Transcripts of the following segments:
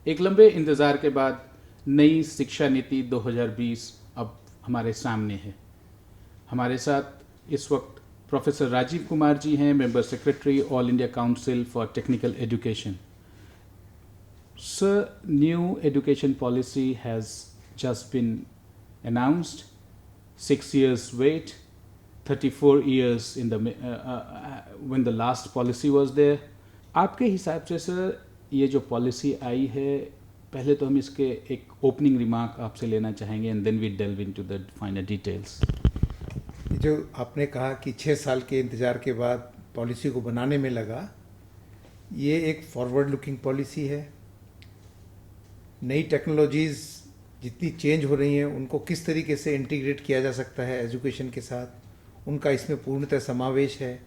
एक लंबे इंतज़ार के बाद नई शिक्षा नीति 2020 अब हमारे सामने है। हमारे साथ इस वक्त प्रोफेसर राजीव कुमार जी हैं, member secretary all India council for technical education. Sir, new education policy has just been announced. 6 years wait, 34 years in the when the last policy was there. आपके हिसाब से सर ये जो पॉलिसी आई है, पहले तो हम इसके एक ओपनिंग रिमार्क आपसे लेना चाहेंगे and then we delve into the final details. जो आपने कहा कि 6 साल के इंतज़ार के बाद पॉलिसी को बनाने में लगा, ये एक फॉरवर्ड लुकिंग पॉलिसी है। नई टेक्नोलॉजीज़ जितनी चेंज हो रही हैं उनको किस तरीके से इंटीग्रेट किया जा सकता है एजुकेशन के साथ, उनका इसमें पूर्णतः समावेश है।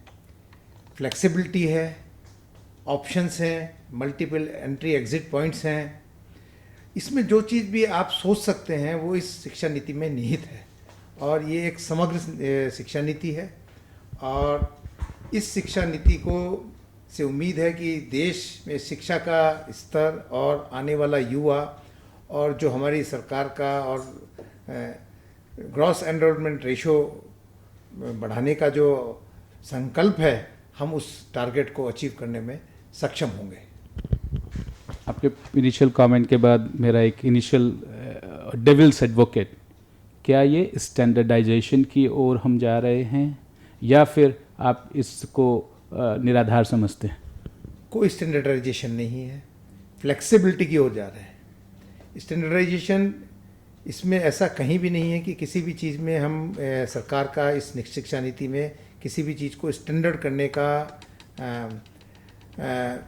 फ्लेक्सिबिलिटी है, ऑप्शंस हैं, मल्टीपल एंट्री एग्जिट पॉइंट्स हैं। इसमें जो चीज़ भी आप सोच सकते हैं वो इस शिक्षा नीति में निहित है और ये एक समग्र शिक्षा नीति है। और इस शिक्षा नीति को से उम्मीद है कि देश में शिक्षा का स्तर और आने वाला युवा और जो हमारी सरकार का और ग्रॉस एनरोलमेंट रेशो बढ़ाने का जो संकल्प है, हम उस टारगेट को अचीव करने में सक्षम होंगे। आपके इनिशियल कमेंट के बाद मेरा एक इनिशियल डेविल्स एडवोकेट, क्या ये स्टैंडर्डाइजेशन की ओर हम जा रहे हैं या फिर आप इसको निराधार समझते हैं? कोई स्टैंडर्डाइजेशन नहीं है, फ्लेक्सिबिलिटी की ओर जा रहे हैं। स्टैंडर्डाइजेशन इसमें ऐसा कहीं भी नहीं है कि किसी भी चीज़ में हम सरकार का इस शिक्षा नीति में किसी भी चीज़ को स्टैंडर्ड करने का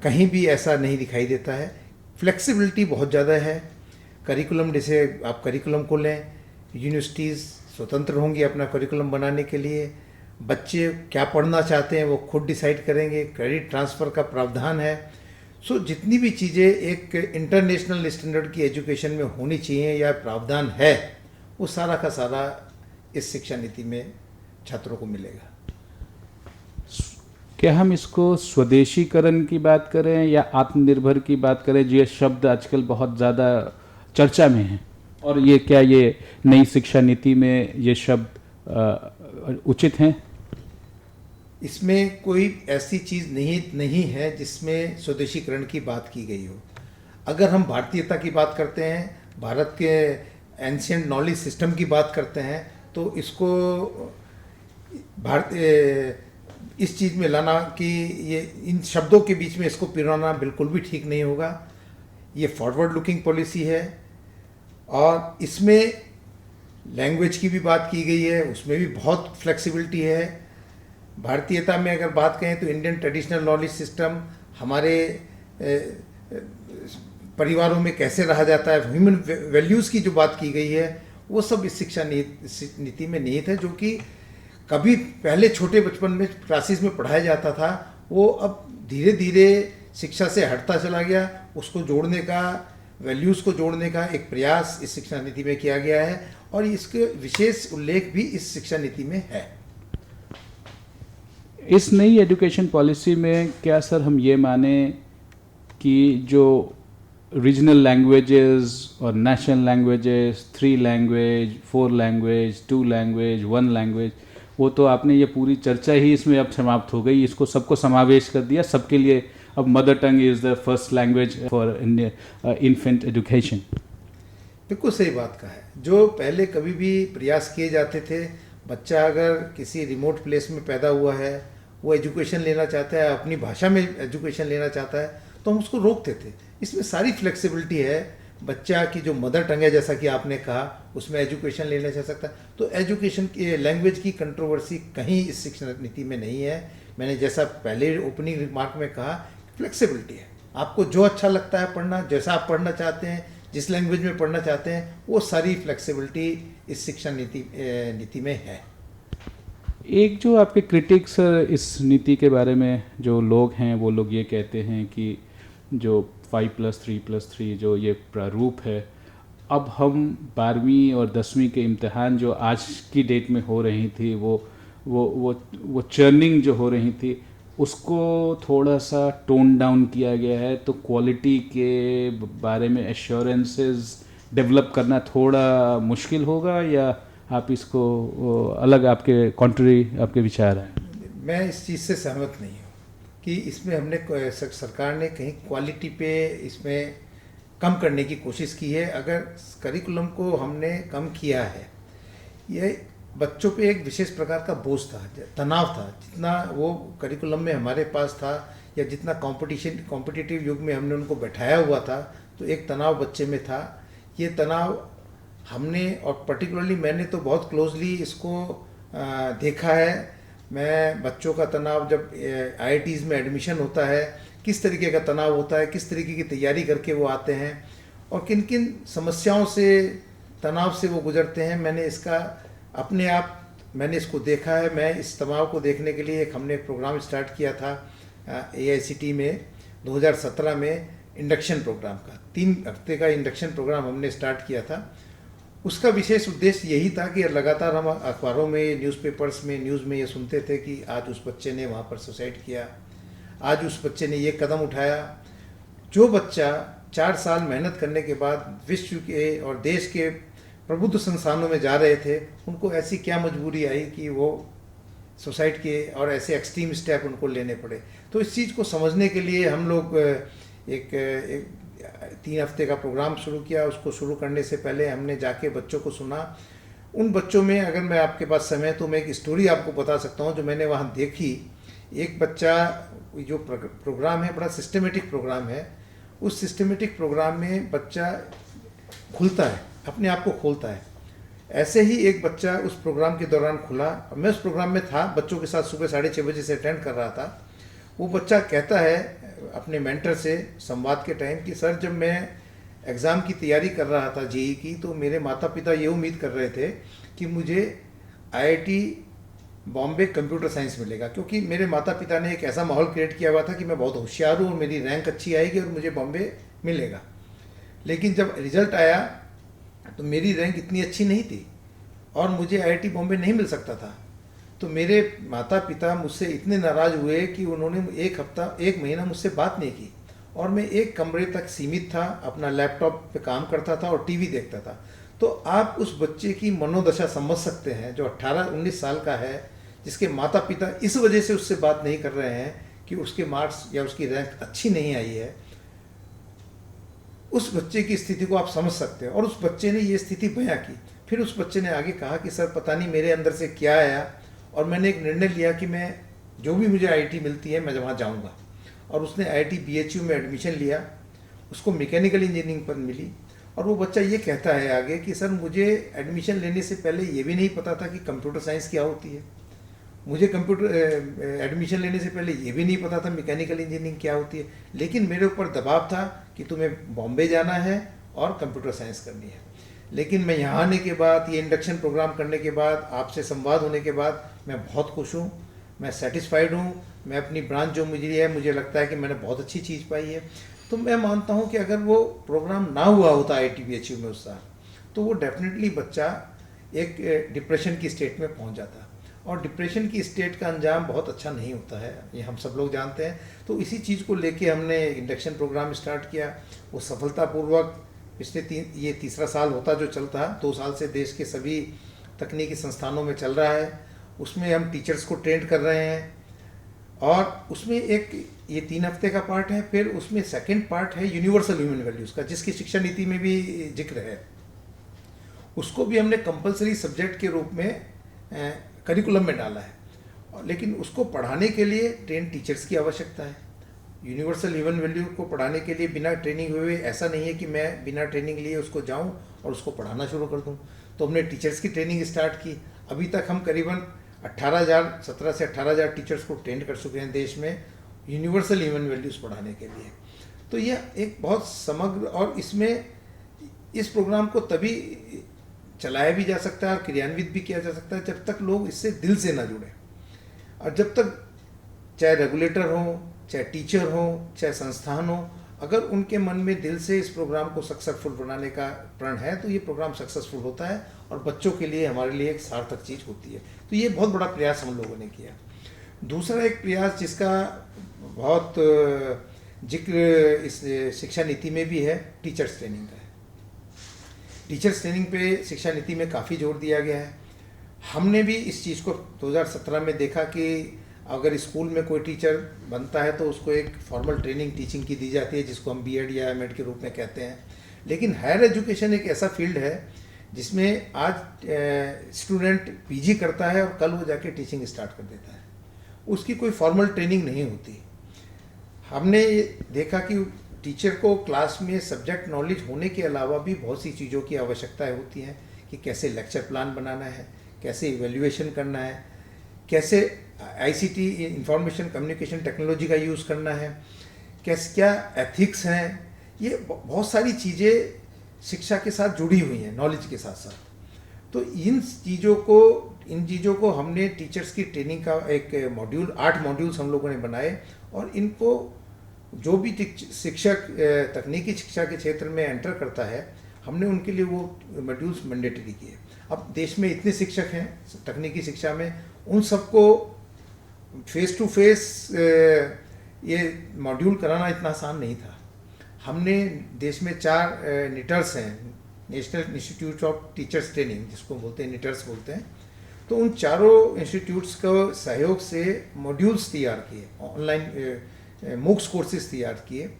कहीं भी ऐसा नहीं दिखाई देता है। फ्लेक्सिबिलिटी बहुत ज़्यादा है। करिकुलम, जैसे आप करिकुलम को लें, यूनिवर्सिटीज़ स्वतंत्र होंगी अपना करिकुलम बनाने के लिए। बच्चे क्या पढ़ना चाहते हैं वो खुद डिसाइड करेंगे। क्रेडिट ट्रांसफ़र का प्रावधान है। सो जितनी भी चीज़ें एक इंटरनेशनल स्टैंडर्ड की एजुकेशन में होनी चाहिए या प्रावधान है, वो सारा का सारा इस शिक्षा नीति में छात्रों को मिलेगा। क्या हम इसको स्वदेशीकरण की बात करें या आत्मनिर्भर की बात करें, जो ये शब्द आजकल बहुत ज़्यादा चर्चा में हैं, और ये क्या ये नई शिक्षा नीति में ये शब्द उचित हैं? इसमें कोई ऐसी चीज़ नहीं है जिसमें स्वदेशीकरण की बात की गई हो। अगर हम भारतीयता की बात करते हैं, भारत के एंशियंट नॉलेज सिस्टम की बात करते हैं, तो इसको इस चीज़ में लाना कि ये इन शब्दों के बीच में इसको पिरोना बिल्कुल भी ठीक नहीं होगा। ये फॉरवर्ड लुकिंग पॉलिसी है और इसमें लैंग्वेज की भी बात की गई है, उसमें भी बहुत फ्लेक्सिबिलिटी है। भारतीयता में अगर बात करें तो इंडियन ट्रेडिशनल नॉलेज सिस्टम, हमारे परिवारों में कैसे रहा जाता है, ह्यूमन वैल्यूज़ की जो बात की गई है, वो सब इस शिक्षा नीति में निहित है। जो कि कभी पहले छोटे बचपन में क्लासेस में पढ़ाया जाता था, वो अब धीरे धीरे शिक्षा से हटता चला गया। उसको जोड़ने का, वैल्यूज़ को जोड़ने का एक प्रयास इस शिक्षा नीति में किया गया है और इसके विशेष उल्लेख भी इस शिक्षा नीति में है। इस नई एजुकेशन पॉलिसी में क्या सर हम ये माने कि जो रीजनल लैंग्वेजेस और national languages, 3 language, 4 language, 2 language, 1 language, वो तो आपने ये पूरी चर्चा ही इसमें अब समाप्त हो गई, इसको सबको समावेश कर दिया, सबके लिए अब mother tongue is the first language for infant education. बिल्कुल सही बात कहा है। जो पहले कभी भी प्रयास किए जाते थे, बच्चा अगर किसी रिमोट प्लेस में पैदा हुआ है, वो एजुकेशन लेना चाहता है, अपनी भाषा में एजुकेशन लेना चाहता है, तो हम उसको रोकते थे। इसमें सारी फ्लेक्सिबिलिटी है। बच्चा की जो मदर टंग है, जैसा कि आपने कहा, उसमें एजुकेशन लेना चाह सकता है। तो एजुकेशन की, लैंग्वेज की कंट्रोवर्सी कहीं इस शिक्षा नीति में नहीं है। मैंने जैसा पहले ओपनिंग रिमार्क में कहा, फ्लेक्सिबिलिटी है। आपको जो अच्छा लगता है पढ़ना, जैसा आप पढ़ना चाहते हैं, जिस लैंग्वेज में पढ़ना चाहते हैं, वो सारी फ्लेक्सिबिलिटी इस शिक्षा नीति में है। एक जो आपके क्रिटिक्स इस नीति के बारे में जो लोग हैं, वो लोग ये कहते हैं कि जो 5+3+3 जो ये प्रारूप है, अब हम 12वीं और 10वीं के इम्तिहान जो आज की डेट में हो रही थी, वो चर्निंग जो हो रही थी, उसको थोड़ा सा टोन डाउन किया गया है, तो क्वालिटी के बारे में एश्योरेंसेस डेवलप करना थोड़ा मुश्किल होगा, या आप इसको अलग आपके कॉन्ट्री आपके विचार हैं? मैं इस चीज़ से सहमत नहीं हूँ कि इसमें हमने सरकार ने कहीं क्वालिटी पे इसमें कम करने की कोशिश की है। अगर करिकुलम को हमने कम किया है, ये बच्चों पे एक विशेष प्रकार का बोझ था, तनाव था। जितना वो करिकुलम में हमारे पास था या जितना कॉम्पिटिटिव युग में हमने उनको बैठाया हुआ था, तो एक तनाव बच्चे में था। ये तनाव हमने, और पर्टिकुलरली मैंने तो बहुत क्लोजली इसको देखा है। मैं बच्चों का तनाव, जब IITs में एडमिशन होता है, किस तरीके का तनाव होता है, किस तरीके की तैयारी करके वो आते हैं और किन किन समस्याओं से, तनाव से वो गुजरते हैं, मैंने इसको देखा है। मैं इस तनाव को देखने के लिए हमने एक प्रोग्राम स्टार्ट किया था AICT में 2017 में, इंडक्शन प्रोग्राम का 3 हफ्ते का इंडक्शन प्रोग्राम हमने स्टार्ट किया था। उसका विशेष उद्देश्य यही था कि लगातार हम अखबारों में, न्यूज़पेपर्स में, न्यूज़ में ये सुनते थे कि आज उस बच्चे ने वहाँ पर सुसाइड किया, आज उस बच्चे ने ये कदम उठाया। जो बच्चा 4 साल मेहनत करने के बाद विश्व के और देश के प्रबुद्ध संस्थानों में जा रहे थे, उनको ऐसी क्या मजबूरी आई कि वो सुसाइड किए और ऐसे एक्सट्रीम स्टेप उनको लेने पड़े। तो इस चीज़ को समझने के लिए हम लोग एक 3 हफ्ते का प्रोग्राम शुरू किया। उसको शुरू करने से पहले हमने जाके बच्चों को सुना। उन बच्चों में, अगर मैं आपके पास समय है तो मैं एक स्टोरी आपको बता सकता हूँ जो मैंने वहाँ देखी। एक बच्चा, जो प्रोग्राम है बड़ा सिस्टमेटिक प्रोग्राम है, उस सिस्टमेटिक प्रोग्राम में बच्चा खुलता है, अपने आप को खोलता है। ऐसे ही एक बच्चा उस प्रोग्राम के दौरान खुला। मैं उस प्रोग्राम में था, बच्चों के साथ सुबह 6:30 बजे से अटेंड कर रहा था। वो बच्चा कहता है अपने मेंटर से संवाद के टाइम कि सर, जब मैं एग्ज़ाम की तैयारी कर रहा था JEE की, तो मेरे माता पिता ये उम्मीद कर रहे थे कि मुझे IIT बॉम्बे कंप्यूटर साइंस मिलेगा, क्योंकि मेरे माता पिता ने एक ऐसा माहौल क्रिएट किया हुआ था कि मैं बहुत होशियार हूँ और मेरी रैंक अच्छी आएगी और मुझे बॉम्बे मिलेगा। लेकिन जब रिजल्ट आया तो मेरी रैंक इतनी अच्छी नहीं थी और मुझे IIT बॉम्बे नहीं मिल सकता था। तो मेरे माता पिता मुझसे इतने नाराज़ हुए कि उन्होंने एक महीना मुझसे बात नहीं की और मैं एक कमरे तक सीमित था, अपना लैपटॉप पे काम करता था और टीवी देखता था। तो आप उस बच्चे की मनोदशा समझ सकते हैं जो 18-19 साल का है, जिसके माता पिता इस वजह से उससे बात नहीं कर रहे हैं कि उसके मार्क्स या उसकी रैंक अच्छी नहीं आई है। उस बच्चे की स्थिति को आप समझ सकते हैं और उस बच्चे ने ये स्थिति बयां की। फिर उस बच्चे ने आगे कहा कि सर, पता नहीं मेरे अंदर से क्या आया और मैंने एक निर्णय लिया कि मैं, जो भी मुझे IIT मिलती है मैं वहाँ जाऊँगा। और उसने IIT BHU में एडमिशन लिया। उसको मैकेनिकल इंजीनियरिंग पर मिली। और वो बच्चा ये कहता है आगे कि सर, मुझे एडमिशन लेने से पहले ये भी नहीं पता था कि कंप्यूटर साइंस क्या होती है। मुझे एडमिशन लेने से पहले ये भी नहीं पता था मैकेनिकल इंजीनियरिंग क्या होती है। लेकिन मेरे ऊपर दबाव था कि तुम्हें बॉम्बे जाना है और कंप्यूटर साइंस करनी है। लेकिन मैं यहाँ आने के बाद, ये इंडक्शन प्रोग्राम करने के बाद, आपसे संवाद होने के बाद मैं बहुत खुश हूँ, मैं सेटिस्फाइड हूँ। मैं अपनी ब्रांच जो मुझे लगता है कि मैंने बहुत अच्छी चीज़ पाई है। तो मैं मानता हूँ कि अगर वो प्रोग्राम ना हुआ होता IIT BHU में उस साल, तो वो डेफिनेटली बच्चा एक डिप्रेशन की स्टेट में पहुँच जाता। और डिप्रेशन की स्टेट का अंजाम बहुत अच्छा नहीं होता है, ये हम सब लोग जानते हैं। तो इसी चीज़ को लेके हमने इंडक्शन प्रोग्राम स्टार्ट किया। वो सफलतापूर्वक ये तीसरा साल होता जो चलता, 2 साल से देश के सभी तकनीकी संस्थानों में चल रहा है। उसमें हम टीचर्स को ट्रेंड कर रहे हैं और उसमें एक ये 3 हफ्ते का पार्ट है। फिर उसमें सेकंड पार्ट है यूनिवर्सल ह्यूमन वैल्यूज़ का, जिसकी शिक्षा नीति में भी जिक्र है। उसको भी हमने कंपलसरी सब्जेक्ट के रूप में करिकुलम में डाला है। लेकिन उसको पढ़ाने के लिए ट्रेन टीचर्स की आवश्यकता है। यूनिवर्सल ह्यूमन वैल्यू को पढ़ाने के लिए बिना ट्रेनिंग हुए ऐसा नहीं है कि मैं बिना ट्रेनिंग लिए उसको जाऊं और उसको पढ़ाना शुरू कर दूं। तो हमने टीचर्स की ट्रेनिंग स्टार्ट की। अभी तक हम करीबन 17 से 18,000 टीचर्स को ट्रेंड कर चुके हैं देश में यूनिवर्सल ह्यूमन वैल्यूज़ पढ़ाने के लिए। तो यह एक बहुत समग्र, और इसमें इस प्रोग्राम को तभी चलाया भी जा सकता है और क्रियान्वित भी किया जा सकता है जब तक लोग इससे दिल से ना जुड़े। और जब तक चाहे रेगुलेटर हो, चाहे टीचर हो, चाहे संस्थान हो, अगर उनके मन में दिल से इस प्रोग्राम को सक्सेसफुल बनाने का प्रण है तो ये प्रोग्राम सक्सेसफुल होता है और बच्चों के लिए, हमारे लिए एक सार्थक चीज़ होती है। तो ये बहुत बड़ा प्रयास हम लोगों ने किया। दूसरा एक प्रयास जिसका बहुत जिक्र इस शिक्षा नीति में भी है, टीचर्स ट्रेनिंग का है। टीचर्स ट्रेनिंग पे शिक्षा नीति में काफ़ी जोर दिया गया है। हमने भी इस चीज़ को 2017 में देखा कि अगर स्कूल में कोई टीचर बनता है तो उसको एक फॉर्मल ट्रेनिंग टीचिंग की दी जाती है, जिसको हम बीएड या एमएड के रूप में कहते हैं। लेकिन हायर एजुकेशन एक ऐसा फील्ड है जिसमें आज स्टूडेंट पीजी करता है और कल वो जाके टीचिंग स्टार्ट कर देता है, उसकी कोई फॉर्मल ट्रेनिंग नहीं होती। हमने ये देखा कि टीचर को क्लास में सब्जेक्ट नॉलेज होने के अलावा भी बहुत सी चीज़ों की आवश्यकताएं होती हैं कि कैसे लेक्चर प्लान बनाना है, कैसे इवैल्यूएशन करना है, कैसे आईसीटी इंफॉर्मेशन कम्युनिकेशन टेक्नोलॉजी का यूज़ करना है, कैसे क्या एथिक्स हैं। ये बहुत सारी चीज़ें शिक्षा के साथ जुड़ी हुई हैं, नॉलेज के साथ साथ। तो इन चीज़ों को हमने टीचर्स की ट्रेनिंग का एक मॉड्यूल 8 मॉड्यूल्स हम लोगों ने बनाए, और इनको जो भी शिक्षक तकनीकी शिक्षा के क्षेत्र में एंटर करता है, हमने उनके लिए वो मॉड्यूल्स मैंडेटरी किए। अब देश में इतने शिक्षक हैं तकनीकी शिक्षा में, उन सबको फेस टू फेस ये मॉड्यूल कराना इतना आसान नहीं था। हमने देश में 4 निटर्स हैं, national institute of teachers training जिसको बोलते हैं, निटर्स बोलते हैं। तो उन चारों इंस्टीट्यूट्स को सहयोग से मॉड्यूल्स तैयार किए, ऑनलाइन मूक्स कोर्सेज तैयार किए,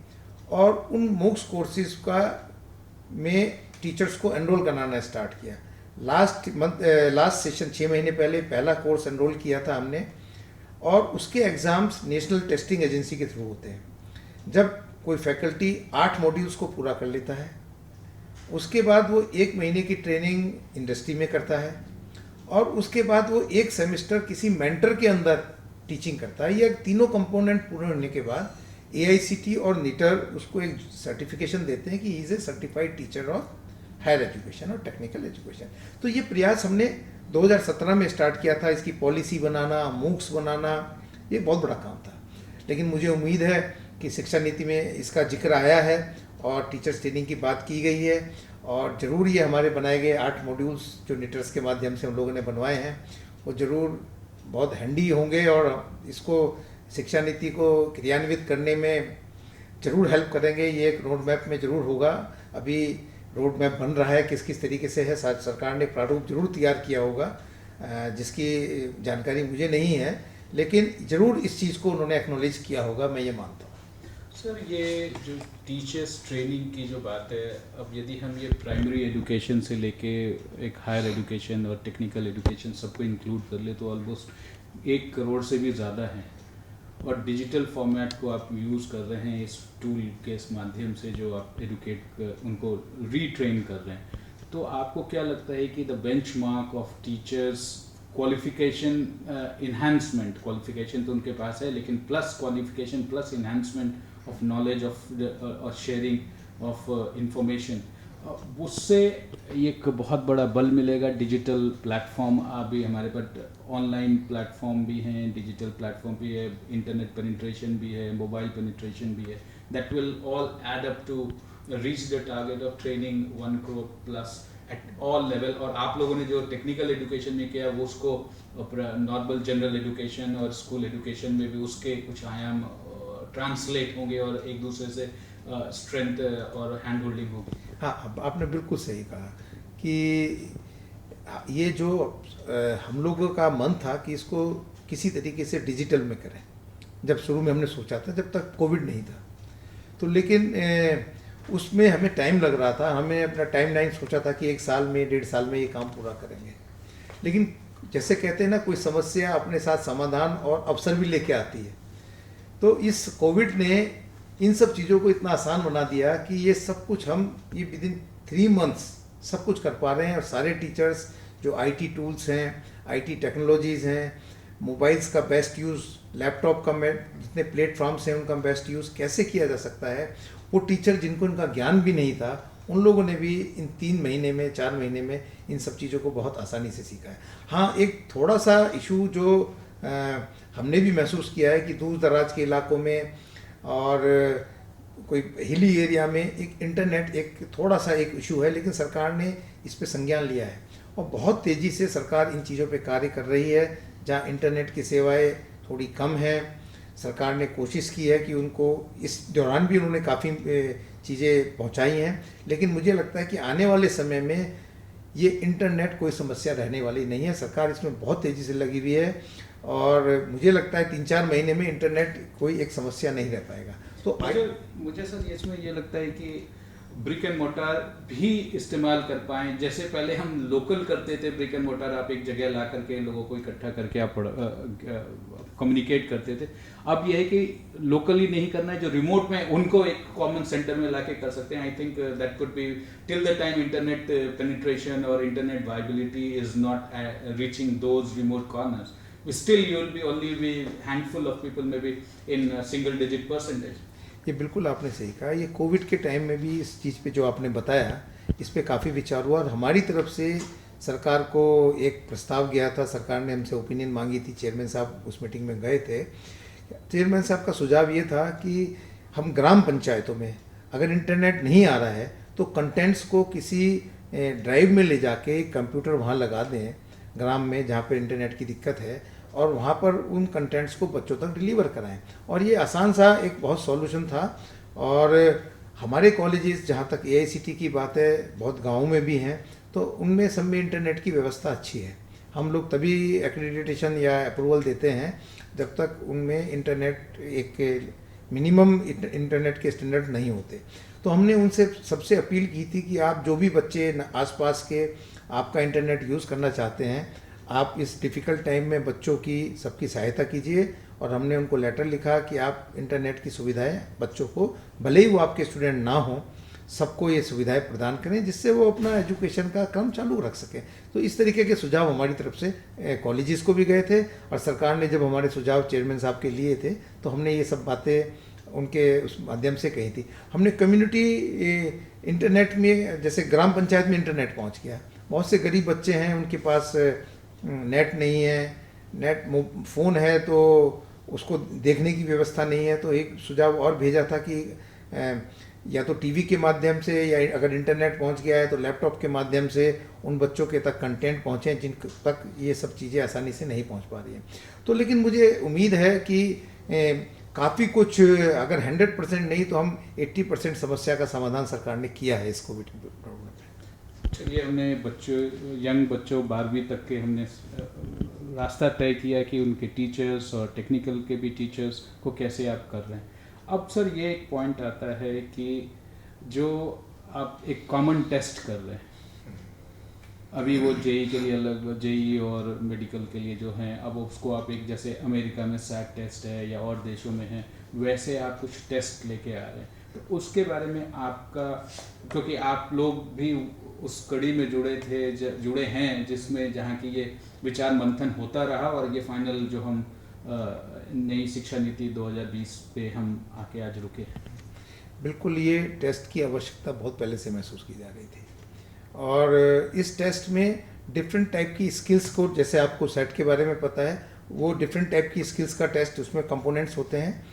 और उन मूक्स कोर्सेज का में टीचर्स को एनरोल कराना स्टार्ट किया। लास्ट सेशन 6 महीने पहले पहला कोर्स एनरोल किया था हमने, और उसके एग्ज़ाम्स नेशनल टेस्टिंग एजेंसी के थ्रू होते हैं। जब कोई फैकल्टी 8 मॉड्यूल्स को पूरा कर लेता है, उसके बाद वो 1 महीने की ट्रेनिंग इंडस्ट्री में करता है, और उसके बाद वो 1 सेमेस्टर किसी मेंटर के अंदर टीचिंग करता है। ये तीनों कंपोनेंट पूरे होने के बाद एआईसीटी और निटर उसको एक सर्टिफिकेशन देते हैं कि he is a certified teacher of higher education और टेक्निकल एजुकेशन। तो ये प्रयास हमने 2017 में स्टार्ट किया था। इसकी पॉलिसी बनाना, मूक्स बनाना, ये बहुत बड़ा काम था। लेकिन मुझे उम्मीद है कि शिक्षा नीति में इसका जिक्र आया है और टीचर्स ट्रेनिंग की बात की गई है, और ज़रूर ये हमारे बनाए गए 8 मॉड्यूल्स जो निटर्स के माध्यम से हम लोगों ने बनवाए हैं, वो ज़रूर बहुत हैंडी होंगे और इसको शिक्षा नीति को क्रियान्वित करने में ज़रूर हेल्प करेंगे। ये एक रोड मैप में ज़रूर होगा। अभी रोड मैप बन रहा है, किस किस तरीके से है, सरकार ने प्रारूप जरूर तैयार किया होगा, जिसकी जानकारी मुझे नहीं है, लेकिन ज़रूर इस चीज़ को उन्होंने एक्नॉलेज किया होगा, मैं ये मानता हूँ। सर, ये जो टीचर्स ट्रेनिंग की जो बात है, अब यदि हम ये प्राइमरी एजुकेशन से लेके एक हायर एजुकेशन और टेक्निकल एजुकेशन सबको इंक्लूड कर ले तो ऑलमोस्ट 1 करोड़ से भी ज़्यादा हैं, और डिजिटल फॉर्मेट को आप यूज़ कर रहे हैं इस टूल के इस माध्यम से, जो आप उनको रीट्रेन कर रहे हैं। तो आपको क्या लगता है कि the benchmark of teachers qualification enhancement, qualification तो उनके पास है, लेकिन plus qualification plus enhancement of knowledge और शेयरिंग ऑफ इंफॉर्मेशन, उससे एक बहुत बड़ा बल मिलेगा। डिजिटल प्लेटफॉर्म अभी हमारे पास ऑनलाइन प्लेटफॉर्म भी हैं, डिजिटल प्लेटफॉर्म भी है, इंटरनेट पेनिट्रेशन भी है, मोबाइल पेनिट्रेशन भी है, that will all add up to reach the target of training 1 crore plus at all level. और आप लोगों ने जो टेक्निकल एजुकेशन में किया वो उसको नॉर्मल जनरल एजुकेशन और स्कूल एजुकेशन में भी उसके कुछ आयाम ट्रांसलेट होंगे और एक दूसरे से स्ट्रेंथ और हैंड होल्डिंग होगी। हाँ, आपने बिल्कुल सही कहा कि ये जो हम लोगों का मन था कि इसको किसी तरीके से डिजिटल में करें, जब शुरू में हमने सोचा था, जब तक कोविड नहीं था, तो लेकिन उसमें हमें टाइम लग रहा था। हमें अपना टाइम लाइन सोचा था कि 1 साल में 1.5 साल में ये काम पूरा करेंगे, लेकिन जैसे कहते हैं ना, कोई समस्या अपने साथ समाधान और अवसर भी लेके आती है। तो इस कोविड ने इन सब चीज़ों को इतना आसान बना दिया कि ये सब कुछ हम ये विदिन 3 मंथ्स सब कुछ कर पा रहे हैं। और सारे टीचर्स जो आईटी टूल्स हैं, आईटी टेक्नोलॉजीज़ हैं, मोबाइल्स का बेस्ट यूज़, लैपटॉप का जितने प्लेटफॉर्म्स हैं उनका बेस्ट यूज़ कैसे किया जा सकता है, वो टीचर जिनको इनका ज्ञान भी नहीं था, उन लोगों ने भी इन 3 महीने में 4 महीने में इन सब चीज़ों को बहुत आसानी से सीखा है। हाँ, एक थोड़ा सा इशू जो हमने भी महसूस किया है कि दूर दराज के इलाकों में और कोई हिली एरिया में एक इंटरनेट एक थोड़ा सा एक इशू है, लेकिन सरकार ने इस पे संज्ञान लिया है और बहुत तेज़ी से सरकार इन चीज़ों पे कार्य कर रही है। जहाँ इंटरनेट की सेवाएं थोड़ी कम है। सरकार ने कोशिश की है कि उनको इस दौरान भी उन्होंने काफ़ी चीज़ें पहुंचाई हैं, लेकिन मुझे लगता है कि आने वाले समय में ये इंटरनेट कोई समस्या रहने वाली नहीं है। सरकार इसमें बहुत तेज़ी से लगी हुई है और मुझे लगता है 3-4 महीने में इंटरनेट कोई एक समस्या नहीं रह पाएगा। तो मुझे सर इसमें ये लगता है कि ब्रिक एंड मोटार भी इस्तेमाल कर पाएँ। जैसे पहले हम लोकल करते थे, ब्रिक एंड मोटार आप एक जगह ला करके लोगों को इकट्ठा करके आप कम्युनिकेट करते थे। अब यह है कि लोकली नहीं करना है, जो रिमोट में उनको एक कॉमन सेंटर में लाके कर सकते हैं। I think that could be till the time internet penetration और internet viability is not reaching those remote corners, still you will be only be handful of people maybe in a single digit percentage. ये बिल्कुल आपने सही कहा। ये Covid के time में भी इस चीज़ पे जो आपने बताया, इस पे काफ़ी विचार हुआ और हमारी तरफ से सरकार को एक प्रस्ताव गया था। सरकार ने हमसे ओपिनियन मांगी थी, चेयरमैन साहब उस मीटिंग में गए थे। चेयरमैन साहब का सुझाव ये था कि हम ग्राम पंचायतों में अगर इंटरनेट नहीं आ रहा है तो कंटेंट्स को किसी ड्राइव में ले जाके कंप्यूटर वहाँ लगा दें ग्राम में जहाँ पर इंटरनेट की दिक्कत है, और वहाँ पर उन कंटेंट्स को बच्चों तक डिलीवर कराएं। और ये आसान सा एक बहुत सॉल्यूशन था। और हमारे कॉलेजेस, जहाँ तक AICT की बात है, बहुत गाँवों में भी हैं, तो उनमें सब में इंटरनेट की व्यवस्था अच्छी है। हम लोग तभी एक्रेडिटेशन या अप्रूवल देते हैं जब तक उनमें इंटरनेट एक मिनिमम इंटरनेट के स्टैंडर्ड नहीं होते। तो हमने उनसे सबसे अपील की थी कि आप जो भी बच्चे आसपास के आपका इंटरनेट यूज़ करना चाहते हैं, आप इस डिफ़िकल्ट टाइम में बच्चों की सबकी सहायता कीजिए। और हमने उनको लेटर लिखा कि आप इंटरनेट की सुविधाएं बच्चों को, भले ही वो आपके स्टूडेंट ना हों, सबको ये सुविधाएं प्रदान करें जिससे वो अपना एजुकेशन का क्रम चालू रख सकें। तो इस तरीके के सुझाव हमारी तरफ से कॉलेजेस को भी गए थे और सरकार ने जब हमारे सुझाव चेयरमैन साहब के लिए थे तो हमने ये सब बातें उनके उस माध्यम से कही थी। हमने कम्युनिटी इंटरनेट में, जैसे ग्राम पंचायत में इंटरनेट पहुँच गया, बहुत से गरीब बच्चे हैं उनके पास नेट नहीं है, फ़ोन है तो उसको देखने की व्यवस्था नहीं है। तो एक सुझाव और भेजा था कि या तो टीवी के माध्यम से, या अगर इंटरनेट पहुंच गया है तो लैपटॉप के माध्यम से उन बच्चों के तक कंटेंट पहुंचे जिन तक ये सब चीज़ें आसानी से नहीं पहुंच पा रही हैं। तो लेकिन मुझे उम्मीद है कि काफ़ी कुछ, अगर 100% नहीं तो हम 80% समस्या का समाधान सरकार ने किया है इस कोविड प्रॉब्लम में। चलिए, हमने यंग बच्चों 12वीं तक के हमने रास्ता तय किया कि उनके टीचर्स और टेक्निकल के भी टीचर्स को कैसे आप कर रहे हैं। अब सर ये एक पॉइंट आता है कि जो आप एक कॉमन टेस्ट कर रहे हैं, अभी वो जेई के लिए अलग, जेई और मेडिकल के लिए जो हैं, अब उसको आप एक, जैसे अमेरिका में सैट टेस्ट है या और देशों में है, वैसे आप कुछ टेस्ट लेके आ रहे हैं। तो उसके बारे में आपका, क्योंकि आप लोग भी उस कड़ी में जुड़े हैं जिसमें जहाँ की ये विचार मंथन होता रहा और ये फाइनल जो हम नई शिक्षा नीति 2020 पे हम आके आज रुके हैं। बिल्कुल, ये टेस्ट की आवश्यकता बहुत पहले से महसूस की जा रही थी और इस टेस्ट में डिफरेंट टाइप की स्किल्स को, जैसे आपको सेट के बारे में पता है, वो डिफरेंट टाइप की स्किल्स का टेस्ट, उसमें कंपोनेंट्स होते हैं।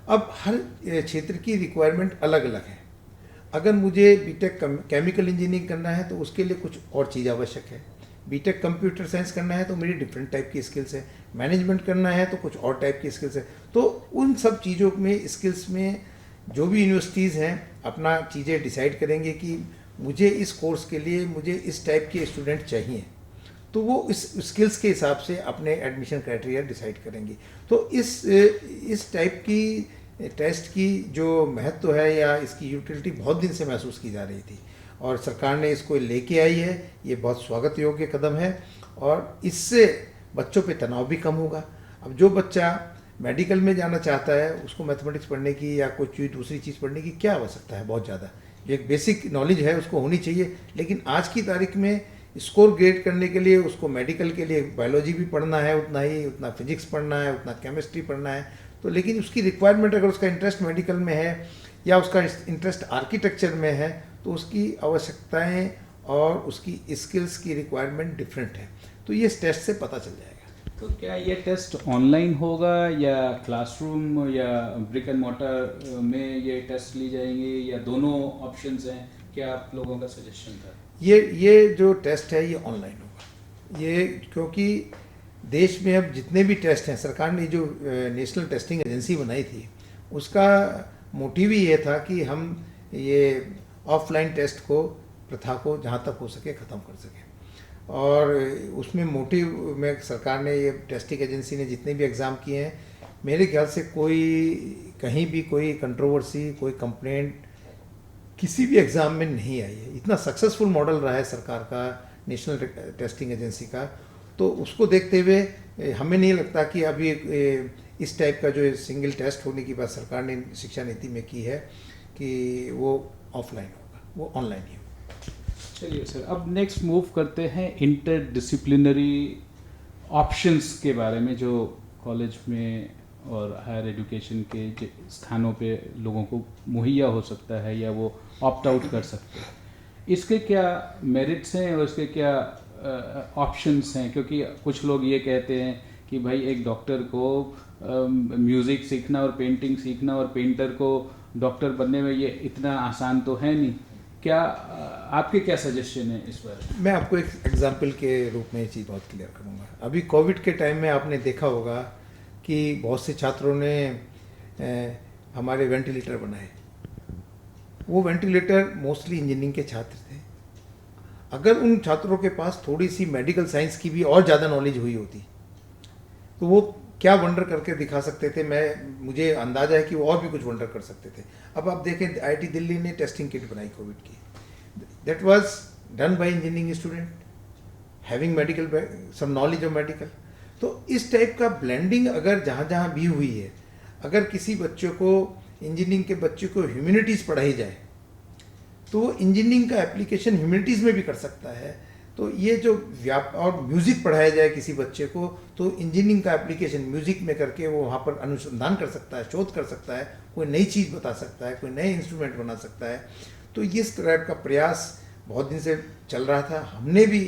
अब हर क्षेत्र की रिक्वायरमेंट अलग अलग है। अगर मुझे बीटेक केमिकल इंजीनियरिंग करना है तो उसके लिए कुछ और चीज़ आवश्यक है। बीटेक कंप्यूटर साइंस करना है तो मेरी डिफरेंट टाइप की स्किल्स है। मैनेजमेंट करना है तो कुछ और टाइप की स्किल्स है। तो उन सब चीज़ों में, स्किल्स में जो भी यूनिवर्सिटीज़ हैं अपना चीज़ें डिसाइड करेंगे कि मुझे इस कोर्स के लिए मुझे इस टाइप के स्टूडेंट चाहिए, तो वो इस स्किल्स के हिसाब से अपने एडमिशन क्राइटेरिया डिसाइड करेंगी। तो इस टाइप की टेस्ट की जो महत्व है या इसकी यूटिलिटी बहुत दिन से महसूस की जा रही थी और सरकार ने इसको लेके आई है। ये बहुत स्वागत योग्य कदम है और इससे बच्चों पे तनाव भी कम होगा। अब जो बच्चा मेडिकल में जाना चाहता है उसको मैथमेटिक्स पढ़ने की या कोई दूसरी चीज़ पढ़ने की क्या आवश्यकता है, बहुत ज़्यादा एक बेसिक नॉलेज है उसको होनी चाहिए। लेकिन आज की तारीख में स्कोर ग्रेड करने के लिए उसको मेडिकल के लिए बायोलॉजी भी पढ़ना है उतना फिजिक्स पढ़ना है, उतना केमिस्ट्री पढ़ना है। तो लेकिन उसकी रिक्वायरमेंट, अगर उसका इंटरेस्ट मेडिकल में है या उसका इंटरेस्ट आर्किटेक्चर में है, तो उसकी आवश्यकताएं और उसकी स्किल्स की रिक्वायरमेंट डिफरेंट है। तो ये टेस्ट से पता चल जाएगा। तो क्या ये टेस्ट ऑनलाइन होगा या क्लासरूम या ब्रिक एंड मोर्टर में ये टेस्ट ली जाएंगे या दोनों ऑप्शंस हैं? क्या आप लोगों का सजेशन था? ये जो टेस्ट है ये ऑनलाइन होगा। ये क्योंकि देश में अब जितने भी टेस्ट हैं, सरकार ने जो नेशनल टेस्टिंग एजेंसी बनाई थी, उसका मोटिव ही ये था कि हम ये ऑफलाइन टेस्ट को, प्रथा को जहाँ तक हो सके ख़त्म कर सकें। और उसमें मोटिव में सरकार ने, ये टेस्टिंग एजेंसी ने जितने भी एग्ज़ाम किए हैं, मेरे ख्याल से कोई कहीं भी कोई कंट्रोवर्सी, कोई कंप्लेंट किसी भी एग्ज़ाम में नहीं आई है। इतना सक्सेसफुल मॉडल रहा है सरकार का, नेशनल टेस्टिंग एजेंसी का। तो उसको देखते हुए हमें नहीं लगता कि अभी इस टाइप का जो सिंगल टेस्ट होने की बात सरकार ने शिक्षा नीति में की है कि वो ऑफलाइन होगा, वो ऑनलाइन ही होगा। चलिए सर, अब नेक्स्ट मूव करते हैं इंटर डिसिप्लिनरी ऑप्शंस के बारे में, जो कॉलेज में और हायर एजुकेशन के स्थानों पे लोगों को मुहैया हो सकता है या वो ऑप्ट आउट कर सकते हैं। इसके क्या मेरिट्स हैं और इसके क्या ऑप्शंस हैं? क्योंकि कुछ लोग ये कहते हैं कि भाई एक डॉक्टर को म्यूज़िक सीखना और पेंटिंग सीखना और पेंटर को डॉक्टर बनने में ये इतना आसान तो है नहीं। क्या आपके क्या सजेशन है इस बारे में? मैं आपको एक एग्जाम्पल के रूप में ये चीज़ बहुत क्लियर करूँगा। अभी कोविड के टाइम में आपने देखा होगा कि बहुत से छात्रों ने हमारे वेंटिलेटर बनाए। वो वेंटिलेटर मोस्टली इंजीनियरिंग के छात्र थे। अगर उन छात्रों के पास थोड़ी सी मेडिकल साइंस की भी और ज़्यादा नॉलेज हुई होती तो वो क्या वंडर करके दिखा सकते थे। मुझे अंदाजा है कि वो और भी कुछ वंडर कर सकते थे। अब आप देखें, आईआईटी दिल्ली ने टेस्टिंग किट बनाई कोविड की, that was done by engineering student having medical some knowledge of medical. तो इस टाइप का ब्लेंडिंग अगर जहाँ जहाँ भी हुई है, अगर किसी बच्चों को, इंजीनियरिंग के बच्चों को ह्यूमैनिटीज़ पढ़ाई जाए तो वो इंजीनियरिंग का एप्लीकेशन ह्यूमैनिटीज़ में भी कर सकता है। तो ये जो और म्यूज़िक पढ़ाया जाए किसी बच्चे को, तो इंजीनियरिंग का एप्लीकेशन म्यूज़िक में करके वो वहाँ पर अनुसंधान कर सकता है, शोध कर सकता है, कोई नई चीज़ बता सकता है, कोई नए इंस्ट्रूमेंट बना सकता है। तो इस तरह का प्रयास बहुत दिन से चल रहा था। हमने भी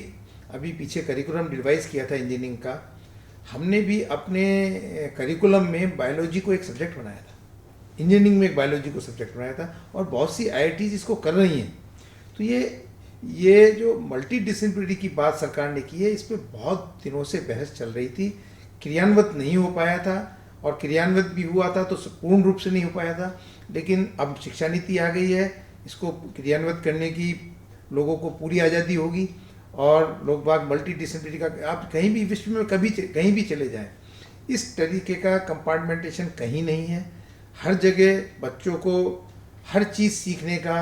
अभी पीछे करिकुलम रिवाइज किया था इंजीनियरिंग का। हमने भी अपने करिकुलम में बायोलॉजी को एक सब्जेक्ट बनाया था, इंजीनियरिंग में एक बायोलॉजी को सब्जेक्ट बनाया था, और बहुत सी आईआईटीज़ इसको कर रही हैं। तो ये जो मल्टी डिसिप्लिनरी की बात सरकार ने की है, इस पर बहुत दिनों से बहस चल रही थी। क्रियान्वित नहीं हो पाया था, और क्रियान्वित भी हुआ था तो पूर्ण रूप से नहीं हो पाया था। लेकिन अब शिक्षा नीति आ गई है, इसको क्रियान्वित करने की लोगों को पूरी आज़ादी होगी, और लोग बाग मल्टी डिसिप्लिनरी का, आप कहीं भी विश्व में कहीं भी चले जाएं, इस तरीके का कंपार्टमेंटेशन कहीं नहीं है। हर जगह बच्चों को हर चीज़ सीखने का,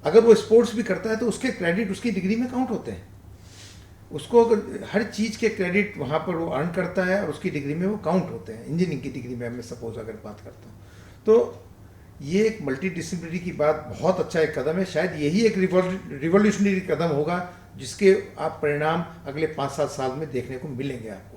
अगर वो स्पोर्ट्स भी करता है तो उसके क्रेडिट उसकी डिग्री में काउंट होते हैं। उसको अगर हर चीज़ के क्रेडिट वहाँ पर वो अर्न करता है और उसकी डिग्री में वो काउंट होते हैं। इंजीनियरिंग की डिग्री में मैं सपोज अगर बात करता हूँ, तो ये एक मल्टी डिसिप्लिनरी की बात बहुत अच्छा एक कदम है। शायद यही एक रिवॉल्यूशनरी कदम होगा जिसके आप परिणाम अगले 5-7 साल में देखने को मिलेंगे आपको।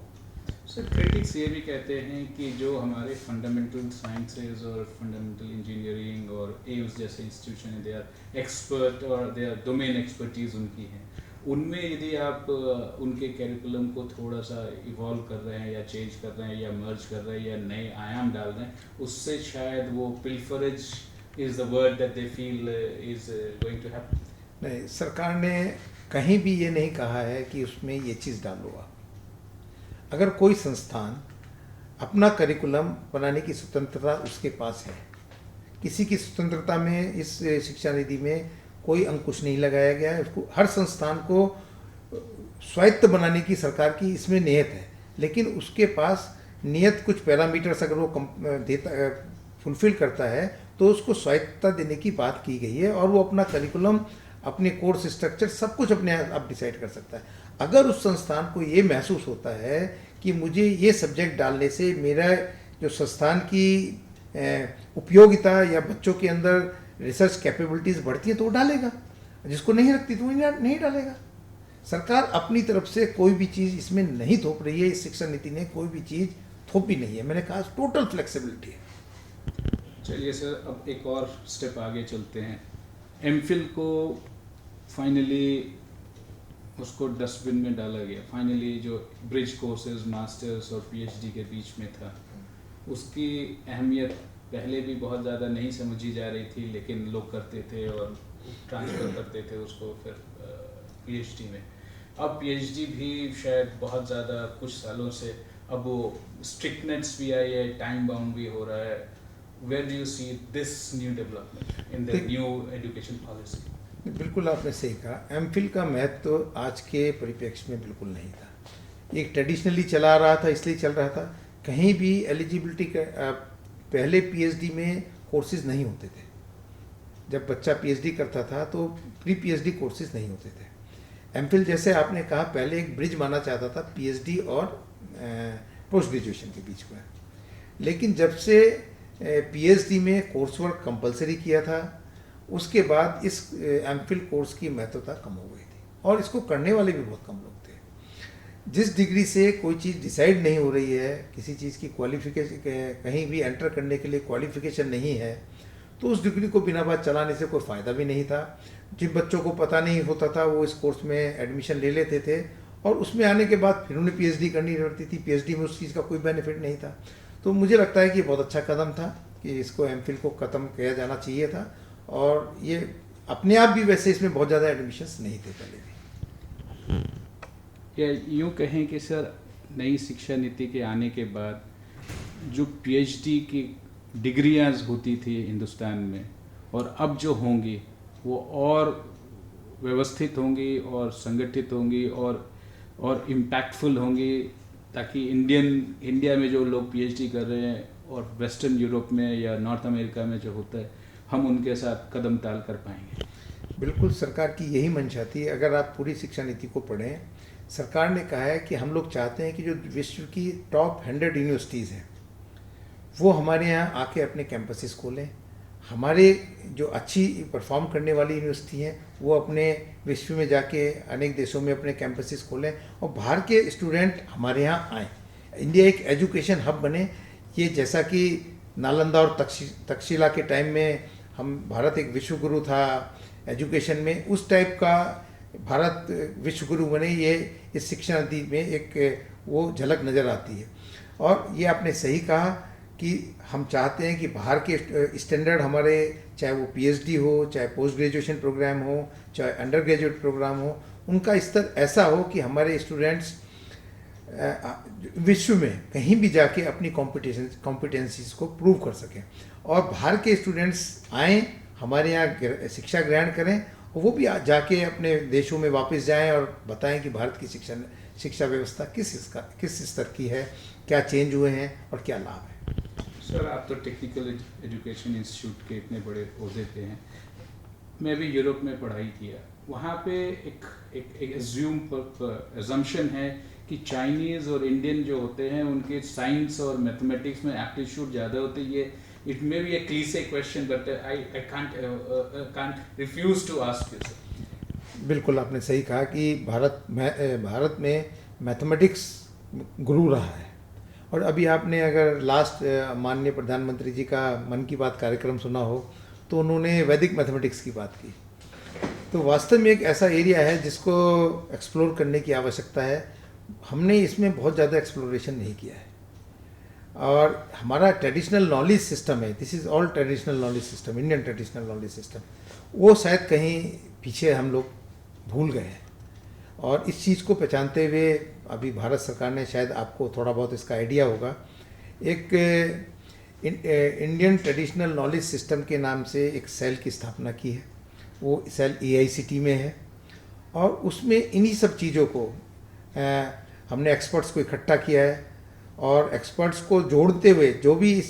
सर, क्रिटिक्स ये भी कहते हैं कि जो हमारे फंडामेंटल साइंसेज और फंडामेंटल इंजीनियरिंग और एम्स जैसे इंस्टीट्यूशन है, दे आर एक्सपर्ट और दे आर डोमेन एक्सपर्टीज उनकी है, उनमें यदि आप उनके कैरिकुलम को थोड़ा सा इवॉल्व कर रहे हैं या चेंज कर रहे हैं या मर्ज कर रहे हैं या नए आयाम डाल रहे हैं, उससे शायद वो pilferage is the word that they feel is going to happen. नहीं, सरकार ने कहीं भी ये नहीं कहा है कि उसमें ये चीज़ डालो आप। अगर कोई संस्थान अपना करिकुलम बनाने की स्वतंत्रता उसके पास है, किसी की स्वतंत्रता में इस शिक्षा नीति में कोई अंकुश नहीं लगाया गया है। उसको, हर संस्थान को स्वायत्त बनाने की सरकार की इसमें नियत है, लेकिन उसके पास नियत कुछ पैरामीटर्स अगर वो फुलफिल करता है तो उसको स्वायत्तता देने की बात की गई है, और वो अपना करिकुलम, अपने कोर्स स्ट्रक्चर सब कुछ अपने आप डिसाइड कर सकता है। अगर उस संस्थान को ये महसूस होता है कि मुझे ये सब्जेक्ट डालने से मेरा जो संस्थान की उपयोगिता या बच्चों के अंदर रिसर्च कैपेबिलिटीज़ बढ़ती है तो वो डालेगा, जिसको नहीं रखती तो वो नहीं डालेगा। सरकार अपनी तरफ से कोई भी चीज़ इसमें नहीं थोप रही है। इस शिक्षा नीति ने कोई भी चीज़ थोपी नहीं है। मैंने कहा टोटल फ्लेक्सिबिलिटी है। चलिए सर, अब एक और स्टेप आगे चलते हैं। एमफिल को फाइनली उसको डस्टबिन में डाला गया। फाइनली जो ब्रिज कोर्सेज, मास्टर्स और पीएचडी के बीच में था, उसकी अहमियत पहले भी बहुत ज़्यादा नहीं समझी जा रही थी, लेकिन लोग करते थे और ट्रांसफ़र करते थे उसको फिर पीएचडी में। अब पीएचडी भी शायद बहुत ज़्यादा कुछ सालों से अब वो स्ट्रिक्टनेस भी आई है, टाइम बाउंड भी हो रहा है. Where do you see this new development in the देख- न्यू एजुकेशन पॉलिसी? बिल्कुल आपने सही कहा, एमफिल का महत्व तो आज के परिप्रेक्ष्य में बिल्कुल नहीं था. एक ट्रेडिशनली चला रहा था, इसलिए चल रहा था. कहीं भी एलिजिबिलिटी का पहले पीएचडी में कोर्सेज नहीं होते थे. जब बच्चा पीएचडी करता था तो प्री पीएचडी कोर्सेज नहीं होते थे. एमफिल जैसे आपने कहा पहले एक ब्रिज माना चाहता था पीएचडी और पोस्ट ग्रेजुएशन के बीच में. लेकिन जब से पीएचडी में कोर्स वर्क कंपलसरी किया था, उसके बाद इस एमफिल कोर्स की महत्वता कम हो गई थी और इसको करने वाले भी बहुत कम लोग थे. जिस डिग्री से कोई चीज़ डिसाइड नहीं हो रही है, किसी चीज़ की क्वालिफिकेशन कहीं भी एंटर करने के लिए क्वालिफिकेशन नहीं है, तो उस डिग्री को बिना बात चलाने से कोई फ़ायदा भी नहीं था. जिन बच्चों को पता नहीं होता था वो इस कोर्स में एडमिशन ले लेते थे और उसमें आने के बाद फिर उन्हें पीएचडी करनी पड़ती थी. पीएचडी में उस चीज़ का कोई बेनिफिट नहीं था. तो मुझे लगता है कि बहुत अच्छा कदम था कि इसको एमफिल को ख़त्म किया जाना चाहिए था. और ये अपने आप भी वैसे इसमें बहुत ज़्यादा एडमिशन्स नहीं थे पहले भी. या यूँ कहें कि सर नई शिक्षा नीति के आने के बाद जो पीएचडी की डिग्रियां होती थी हिंदुस्तान में और अब जो होंगी वो और व्यवस्थित होंगी और संगठित होंगी और इम्पैक्टफुल होंगी, ताकि इंडिया में जो लोग पीएचडी कर रहे हैं और वेस्टर्न यूरोप में या नॉर्थ अमेरिका में जो होता है हम उनके साथ कदम ताल कर पाएंगे. बिल्कुल सरकार की यही मंशा थी. अगर आप पूरी शिक्षा नीति को पढ़ें, सरकार ने कहा है कि हम लोग चाहते हैं कि जो विश्व की टॉप 100 यूनिवर्सिटीज़ हैं वो हमारे यहाँ आके अपने कैंपसेस खोलें. हमारे जो अच्छी परफॉर्म करने वाली यूनिवर्सिटी हैं वो अपने विश्व में जाके अनेक देशों में अपने कैंपसेस खोलें और बाहर के स्टूडेंट हमारे यहाँ आएँ. इंडिया एक एजुकेशन हब बने. ये जैसा कि नालंदा और तक्षशिला के टाइम में हम भारत एक विश्व गुरु था एजुकेशन में, उस टाइप का भारत विश्व गुरु बने, ये इस शिक्षा नीति में एक वो झलक नज़र आती है. और ये आपने सही कहा कि हम चाहते हैं कि बाहर के स्टैंडर्ड हमारे, चाहे वो पीएचडी हो, चाहे पोस्ट ग्रेजुएशन प्रोग्राम हो, चाहे अंडर ग्रेजुएट प्रोग्राम हो, उनका स्तर ऐसा हो कि हमारे स्टूडेंट्स विश्व में कहीं भी जाके अपनी कॉम्पिटेंसीज को प्रूव कर सकें और बाहर के स्टूडेंट्स आएँ हमारे यहाँ शिक्षा ग्रहण करें और वो भी जाके अपने देशों में वापस जाएं और बताएं कि भारत की शिक्षा व्यवस्था किस स्तर की है, क्या चेंज हुए हैं और क्या लाभ है. सर आप तो टेक्निकल एजुकेशन इंस्टीट्यूट के इतने बड़े ओहदे पे हैं. मैं भी यूरोप में पढ़ाई किया. वहाँ पे एक एजम्पशन है कि चाइनीज़ और इंडियन जो होते हैं उनके साइंस और मैथमेटिक्स में एप्टीट्यूड ज़्यादा होते हैं. ये it may be a cliche question but I can't refuse to ask you sir. बिल्कुल आपने सही कहा कि भारत में मैथमेटिक्स गुरु रहा है. और अभी आपने अगर लास्ट माननीय प्रधानमंत्री जी का मन की बात कार्यक्रम सुना हो तो उन्होंने वैदिक मैथमेटिक्स की बात की. तो वास्तव में एक ऐसा एरिया है जिसको एक्सप्लोर करने की आवश्यकता है. हमने इसमें बहुत ज़्यादा एक्सप्लोरेशन नहीं किया है और हमारा ट्रेडिशनल नॉलेज सिस्टम है, this is all traditional knowledge system, Indian traditional knowledge system, वो शायद कहीं पीछे हम लोग भूल गए हैं. और इस चीज़ को पहचानते हुए अभी भारत सरकार ने, शायद आपको थोड़ा बहुत इसका आइडिया होगा, एक इंडियन ट्रेडिशनल नॉलेज सिस्टम के नाम से एक सेल की स्थापना की है. वो सेल AICT में है और उसमें इन्हीं सब चीज़ों को हमने एक्सपर्ट्स को इकट्ठा किया है और एक्सपर्ट्स को जोड़ते हुए जो भी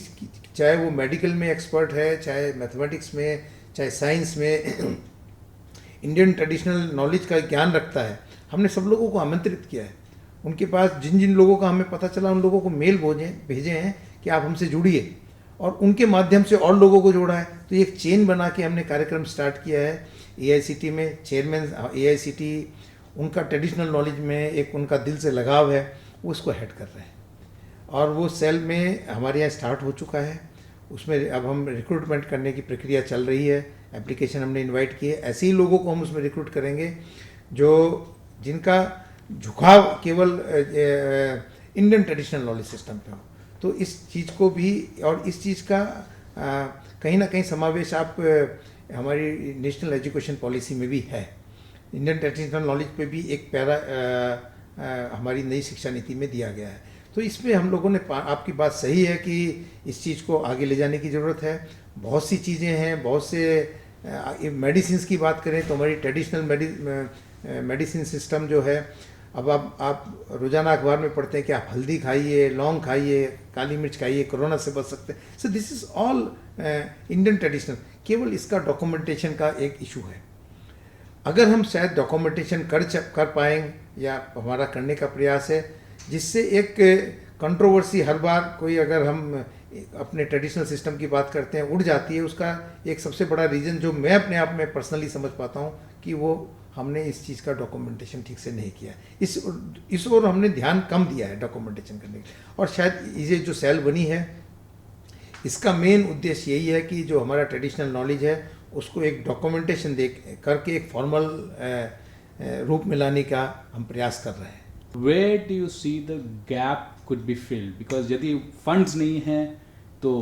चाहे वो मेडिकल में एक्सपर्ट है, चाहे मैथमेटिक्स में, चाहे साइंस में इंडियन ट्रेडिशनल नॉलेज का ज्ञान रखता है, हमने सब लोगों को आमंत्रित किया है. उनके पास जिन जिन लोगों का हमें पता चला उन लोगों को मेल भेजे हैं कि आप हमसे जुड़िए और उनके माध्यम से और लोगों को जोड़ा है. तो एक चेन बना के हमने कार्यक्रम स्टार्ट किया है. AICT में चेयरमैन AICT, उनका ट्रेडिशनल नॉलेज में एक उनका दिल से लगाव है, वो उसको हेड कर रहे हैं और वो सेल में हमारे यहाँ स्टार्ट हो चुका है. उसमें अब हम रिक्रूटमेंट करने की प्रक्रिया चल रही है. एप्लीकेशन हमने इनवाइट किए. ऐसे ही लोगों को हम उसमें रिक्रूट करेंगे जिनका झुकाव केवल इंडियन ट्रेडिशनल नॉलेज सिस्टम पे हो. तो इस चीज़ को भी और इस चीज़ का कहीं ना कहीं समावेश आप हमारी नेशनल एजुकेशन पॉलिसी में भी है इंडियन ट्रेडिशनल नॉलेज पे भी एक पैरा हमारी नई शिक्षा नीति में दिया गया है। तो इसमें हम लोगों ने आपकी बात सही है कि इस चीज़ को आगे ले जाने की ज़रूरत है। बहुत सी चीज़ें हैं, बहुत से मेडिसिन की बात करें तो हमारी ट्रेडिशनल मेडिसिन सिस्टम जो है, अब आप रोज़ाना अखबार में पढ़ते हैं कि आप हल्दी खाइए, लौंग खाइए, काली मिर्च खाइए, कोरोना से बच सकते हैं। So this is all Indian traditional. केवल इसका डॉक्यूमेंटेशन का एक इशू है। अगर हम शायद डॉक्यूमेंटेशन कर पाएंगे या हमारा करने का प्रयास है, जिससे एक कंट्रोवर्सी हर बार कोई अगर हम अपने ट्रेडिशनल सिस्टम की बात करते हैं उड़ जाती है, उसका एक सबसे बड़ा रीज़न जो मैं अपने आप में पर्सनली समझ पाता हूँ कि वो हमने इस चीज़ का डॉक्यूमेंटेशन ठीक से नहीं किया। इस ओर हमने ध्यान कम दिया है डॉक्यूमेंटेशन करने के। और शायद ये जो सेल बनी है, इसका मेन उद्देश्य यही है कि जो हमारा ट्रेडिशनल नॉलेज है उसको एक डॉक्यूमेंटेशन दे करके एक फॉर्मल रूप में लाने का हम प्रयास कर रहे हैं। Where do you see the gap could be filled? Because यदि फंड्स नहीं हैं तो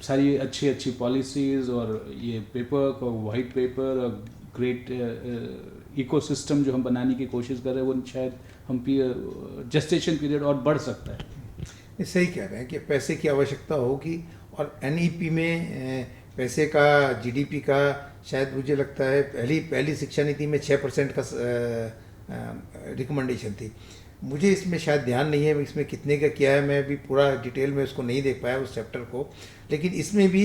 सारी अच्छी अच्छी पॉलिसीज और ये पेपर और वाइट पेपर और ग्रेट इकोसिस्टम जो हम बनाने की कोशिश कर रहे हैं वो शायद हम जेस्टेशन पीरियड और बढ़ सकता है। ये सही कह रहे हैं कि पैसे की आवश्यकता होगी, और एनईपी में पैसे का, जीडीपी का, शायद मुझे लगता है पहली शिक्षा नीति में 6% का रिकमेंडेशन थी। मुझे इसमें शायद ध्यान नहीं है इसमें कितने का किया है, मैं भी पूरा डिटेल में उसको नहीं देख पाया उस चैप्टर को। लेकिन इसमें भी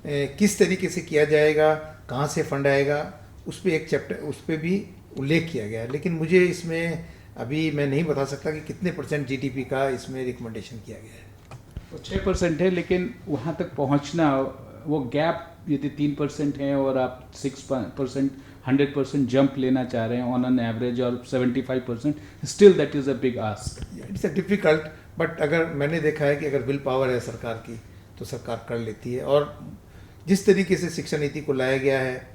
किस तरीके से किया जाएगा, कहाँ से फंड आएगा, उस पर एक चैप्टर, उस पर भी उल्लेख किया गया है। लेकिन मुझे इसमें अभी मैं नहीं बता सकता कि कितने % जीडीपी का इसमें रिकमेंडेशन किया गया है। तो 6% है, लेकिन वहाँ तक पहुँचना, वो गैप यदि 3% है और आप 6% 100% जंप लेना चाह रहे हैं ऑन एन एवरेज और 75%, still that is a big ask. It's a difficult, but अगर मैंने देखा है कि अगर विल पावर है सरकार की तो सरकार कर लेती है। और जिस तरीके से शिक्षा नीति को लाया गया है,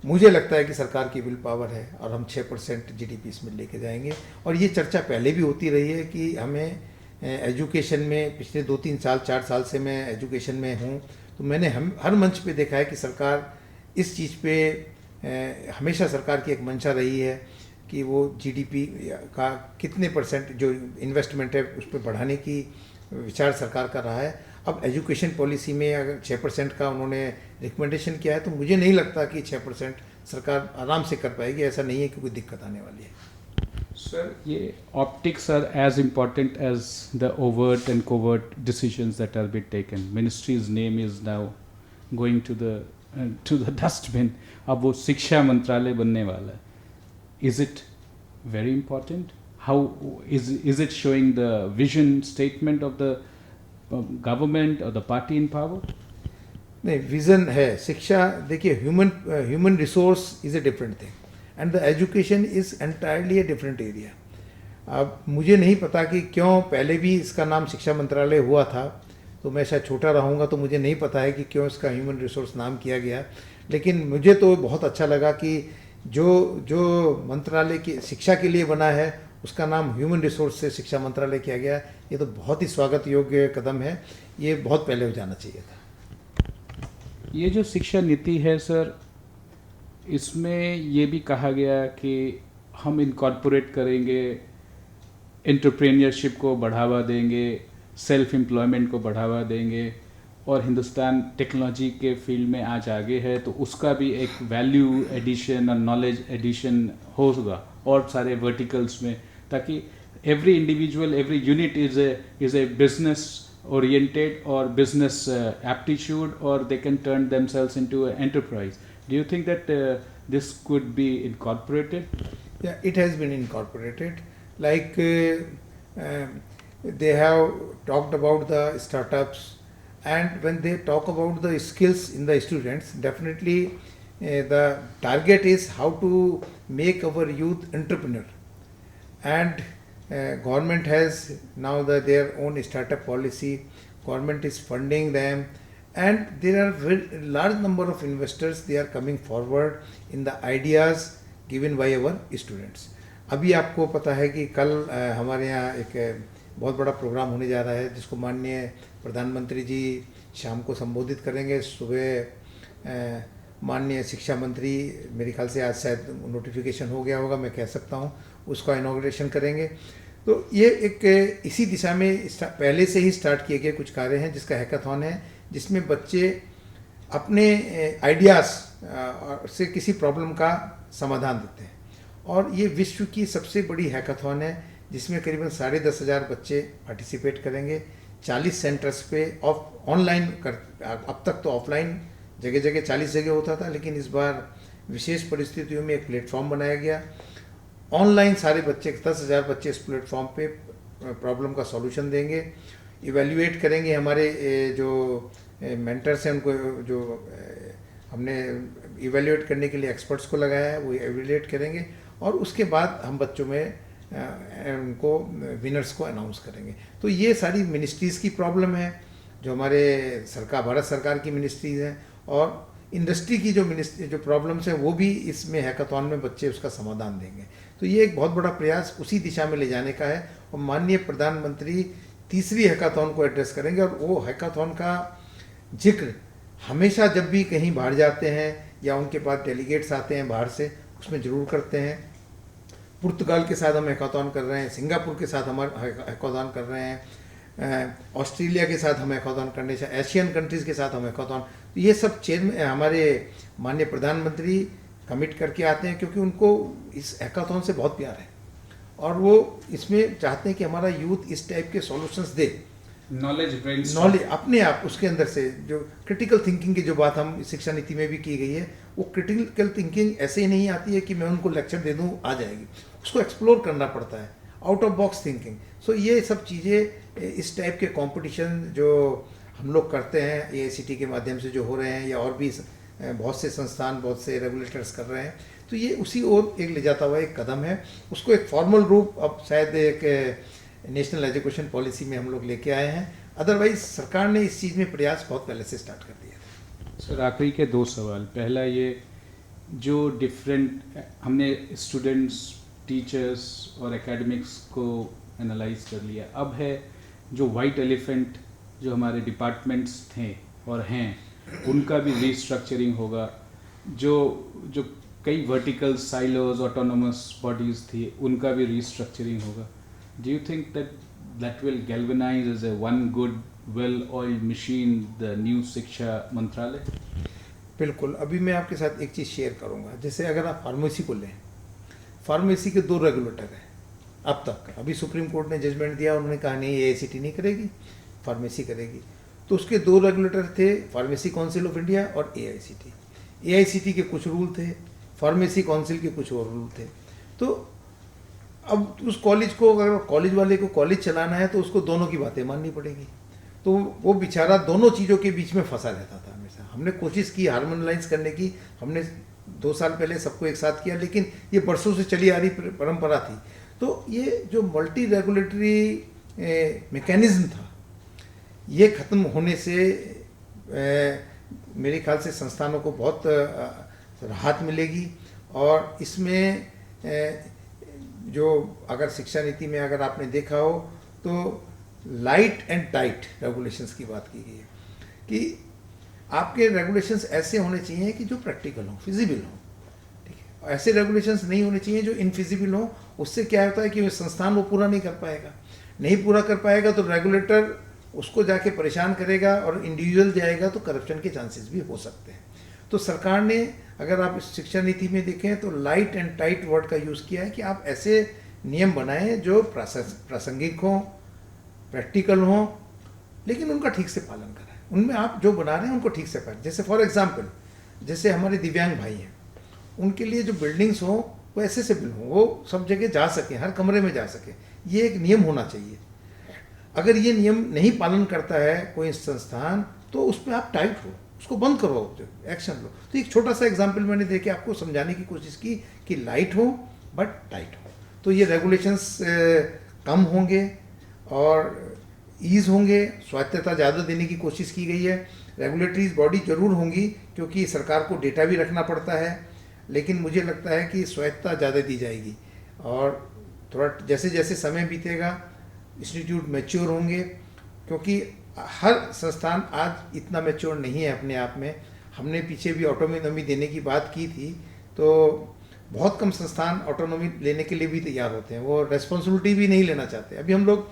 मुझे लगता है कि सरकार की विल पावर है और हम 6% जीडीपी इसमें लेके जाएंगे। और ये चर्चा पहले भी होती रही है कि हमें एजुकेशन में, पिछले 2-3 साल 4 साल से मैं एजुकेशन में हूँ, तो मैंने हर मंच पे देखा है कि सरकार इस चीज़ पे हमेशा सरकार की एक मंशा रही है कि वो जीडीपी का कितने % जो इन्वेस्टमेंट है उस पर बढ़ाने की विचार सरकार का रहा है। अब एजुकेशन पॉलिसी में अगर 6% का उन्होंने रिकमेंडेशन किया है, तो मुझे नहीं लगता कि 6% सरकार आराम से कर पाएगी। ऐसा नहीं है कि कोई दिक्कत आने वाली है। सर, ये optics are as important as the overt and covert decisions that are been taken. Ministry's name is now going to the dustbin. अब वो शिक्षा मंत्रालय बनने वाला है। Is it very important? How is it showing the vision statement of the government और the party in power? नहीं, vision है। शिक्षा, देखिए, human resource is a different thing and the education is entirely a different area. अब मुझे नहीं पता कि क्यों पहले भी इसका नाम शिक्षा मंत्रालय हुआ था, तो मैं शायद छोटा रहूँगा तो मुझे नहीं पता है कि क्यों इसका ह्यूमन रिसोर्स नाम किया गया। लेकिन मुझे तो बहुत अच्छा लगा कि जो मंत्रालय की शिक्षा के लिए बना है उसका नाम ह्यूमन रिसोर्स से शिक्षा मंत्रालय किया गया। ये तो बहुत ही स्वागत योग्य कदम है। ये बहुत पहले हो जाना चाहिए था। ये जो शिक्षा नीति है सर, इसमें ये भी कहा गया कि हम इनकॉर्पोरेट करेंगे, एंटरप्रेन्योरशिप को बढ़ावा देंगे, सेल्फ एम्प्लॉयमेंट को बढ़ावा देंगे, और हिंदुस्तान टेक्नोलॉजी के फील्ड में आज आगे है तो उसका भी एक वैल्यू एडिशन और नॉलेज एडिशन होगा और सारे वर्टिकल्स में, ताकि every individual, every unit is a business oriented or business aptitude, or they can turn themselves into an enterprise. Do you think that this could be incorporated? Yeah, it has been incorporated. Like they have talked about the startups, and when they talk about the skills in the students, definitely the target is how to make our youth entrepreneur. And government has now their own startup policy. Government is funding them, and there are very large number of investors. They are coming forward in the ideas given by our students. अभी आपको पता है कि कल हमारे यहाँ एक बहुत बड़ा प्रोग्राम होने जा रहा है जिसको माननीय प्रधानमंत्री जी शाम को संबोधित करेंगे। सुबह माननीय शिक्षा मंत्री, मेरे ख्याल से आज शायद नोटिफिकेशन हो गया होगा, मैं कह सकता हूँ, उसका इनॉग्रेशन करेंगे। तो ये एक इसी दिशा में पहले से ही स्टार्ट किए गए कुछ कार्य हैं, जिसका हैकाथॉन है, जिसमें बच्चे अपने आइडियाज़ से किसी प्रॉब्लम का समाधान देते हैं। और ये विश्व की सबसे बड़ी हैकाथॉन है, जिसमें करीबन 10,500 बच्चे पार्टिसिपेट करेंगे। 40 सेंटर्स पे ऑनलाइन अब तक तो ऑफलाइन जगह जगह 40 जगह होता था, लेकिन इस बार विशेष परिस्थितियों में एक प्लेटफॉर्म बनाया गया। ऑनलाइन सारे बच्चे 10,000 बच्चे इस प्लेटफॉर्म पे प्रॉब्लम का सॉल्यूशन देंगे, इवेल्युएट करेंगे। हमारे जो मेंटर्स हैं, उनको जो हमने इवेल्युएट करने के लिए एक्सपर्ट्स को लगाया है, वो इवेल्युएट करेंगे और उसके बाद हम बच्चों में उनको विनर्स को अनाउंस करेंगे। तो ये सारी मिनिस्ट्रीज़ की प्रॉब्लम है, जो हमारे भारत सरकार की मिनिस्ट्रीज़ हैं, और इंडस्ट्री की जो प्रॉब्लम्स हैं वो भी इसमें हैकाथॉन में बच्चे उसका समाधान देंगे। तो ये एक बहुत बड़ा प्रयास उसी दिशा में ले जाने का है। और माननीय प्रधानमंत्री तीसरी हैकाथॉन को एड्रेस करेंगे, और वो हैकाथॉन का जिक्र हमेशा जब भी कहीं बाहर जाते हैं या उनके पास डेलीगेट्स आते हैं बाहर से, उसमें ज़रूर करते हैं। पुर्तगाल के साथ हम हैकाथॉन कर रहे हैं, सिंगापुर के साथ हम हैकाथॉन कर रहे हैं, ऑस्ट्रेलिया के साथ हम हैकाथॉन करने से, एशियन कंट्रीज़ के साथ हम हैकाथॉन, तो ये सब चेयरमैन हमारे माननीय प्रधानमंत्री कमिट करके आते हैं, क्योंकि उनको इस हैकाथॉन से बहुत प्यार है और वो इसमें चाहते हैं कि हमारा यूथ इस टाइप के सॉल्यूशंस दे। नॉलेज अपने आप उसके अंदर से जो क्रिटिकल थिंकिंग की जो बात हम शिक्षा नीति में भी की गई है, वो क्रिटिकल थिंकिंग ऐसे ही नहीं आती है कि मैं उनको लेक्चर दे दूँ आ जाएगी, उसको एक्सप्लोर करना पड़ता है, आउट ऑफ बॉक्स थिंकिंग। सो ये सब चीज़ें इस टाइप के कंपटीशन जो हम लोग करते हैं AICTE के माध्यम से जो हो रहे हैं, या और भी बहुत से संस्थान, बहुत से रेगुलेटर्स कर रहे हैं, तो ये उसी ओर एक ले जाता हुआ एक कदम है। उसको एक फॉर्मल रूप अब शायद एक नेशनल एजुकेशन पॉलिसी में हम लोग लेके आए हैं, अदरवाइज सरकार ने इस चीज़ में प्रयास बहुत पहले से स्टार्ट कर दिया था। सर, आखिरी के 2 सवाल। पहला, ये जो डिफरेंट हमने स्टूडेंट्स, टीचर्स और एकेडमिक्स को एनालाइज कर लिया, अब है जो वाइट एलिफेंट जो हमारे डिपार्टमेंट्स थे और हैं, उनका भी रीस्ट्रक्चरिंग होगा। जो कई वर्टिकल साइलोज, ऑटोनोमस बॉडीज़ थी, उनका भी रीस्ट्रक्चरिंग होगा। Do you think that will galvanize as a one good, well-oiled machine the new शिक्षा मंत्रालय? बिल्कुल। अभी मैं आपके साथ एक चीज़ शेयर करूंगा। जैसे अगर आप फार्मेसी को लें, फार्मेसी के 2 रेगुलेटर हैं अब तक। अभी सुप्रीम कोर्ट ने जजमेंट दिया, उन्होंने कहा नहीं AICTE नहीं करेगी, फार्मेसी करेगी। तो उसके 2 रेगुलेटर थे, फार्मेसी काउंसिल ऑफ इंडिया और AICTE। AICTE के कुछ रूल थे, फार्मेसी काउंसिल के कुछ और रूल थे। तो अब उस कॉलेज को, अगर कॉलेज वाले को कॉलेज चलाना है, तो उसको दोनों की बातें माननी पड़ेगी। तो वो बेचारा दोनों चीज़ों के बीच में फंसा रहता था हमेशा। हमने कोशिश की हार्मोनलाइज करने की, हमने 2 साल पहले सबको एक साथ किया, लेकिन ये बरसों से चली आ रही परंपरा थी। तो ये जो मल्टी रेगुलेटरी मैकेनिज्म था, ये ख़त्म होने से मेरे ख्याल से संस्थानों को बहुत राहत मिलेगी। और इसमें जो अगर शिक्षा नीति में अगर आपने देखा हो, तो लाइट एंड टाइट रेगुलेशंस की बात की गई है कि आपके रेगुलेशंस ऐसे होने चाहिए कि जो प्रैक्टिकल हो, फिजिबल हो, ठीक है। ऐसे रेगुलेशंस नहीं होने चाहिए जो इनफिजिबल हो। उससे क्या होता है कि संस्थान वो पूरा नहीं कर पाएगा। नहीं पूरा कर पाएगा तो रेगुलेटर उसको जाके परेशान करेगा, और इंडिविजुअल जाएगा तो करप्शन के चांसेस भी हो सकते हैं। तो सरकार ने, अगर आप इस शिक्षा नीति में देखें, तो लाइट एंड टाइट वर्ड का यूज़ किया है कि आप ऐसे नियम बनाएं जो प्रासंगिक हों, प्रैक्टिकल हों, लेकिन उनका ठीक से पालन करें। उनमें आप जो बना रहे हैं उनको ठीक से पालन। जैसे फॉर एग्जांपल, जैसे हमारे दिव्यांग भाई हैं, उनके लिए जो बिल्डिंग्स हों वो एसेसिबल हों, वो सब जगह जा सकें, हर कमरे में जा सकें, ये एक नियम होना चाहिए। अगर ये नियम नहीं पालन करता है कोई संस्थान, तो उस पर आप टाइट हो, उसको बंद करो, एक्शन लो। तो एक छोटा सा एग्जाम्पल मैंने देके आपको समझाने की कोशिश की कि लाइट हो बट टाइट हो। तो ये रेगुलेशंस कम होंगे और ईज होंगे, स्वायत्तता ज़्यादा देने की कोशिश की गई है। रेगुलेटरी बॉडी जरूर होंगी, क्योंकि सरकार को डेटा भी रखना पड़ता है, लेकिन मुझे लगता है कि स्वायत्तता ज़्यादा दी जाएगी। और थोड़ा जैसे जैसे समय बीतेगा, इंस्टीट्यूट मैच्योर होंगे, क्योंकि हर संस्थान आज इतना मैच्योर नहीं है अपने आप में। हमने पीछे भी ऑटोनॉमी देने की बात की थी, तो बहुत कम संस्थान ऑटोनॉमी लेने के लिए भी तैयार होते हैं, वो रेस्पॉन्सिबिलिटी भी नहीं लेना चाहते। अभी हम लोग,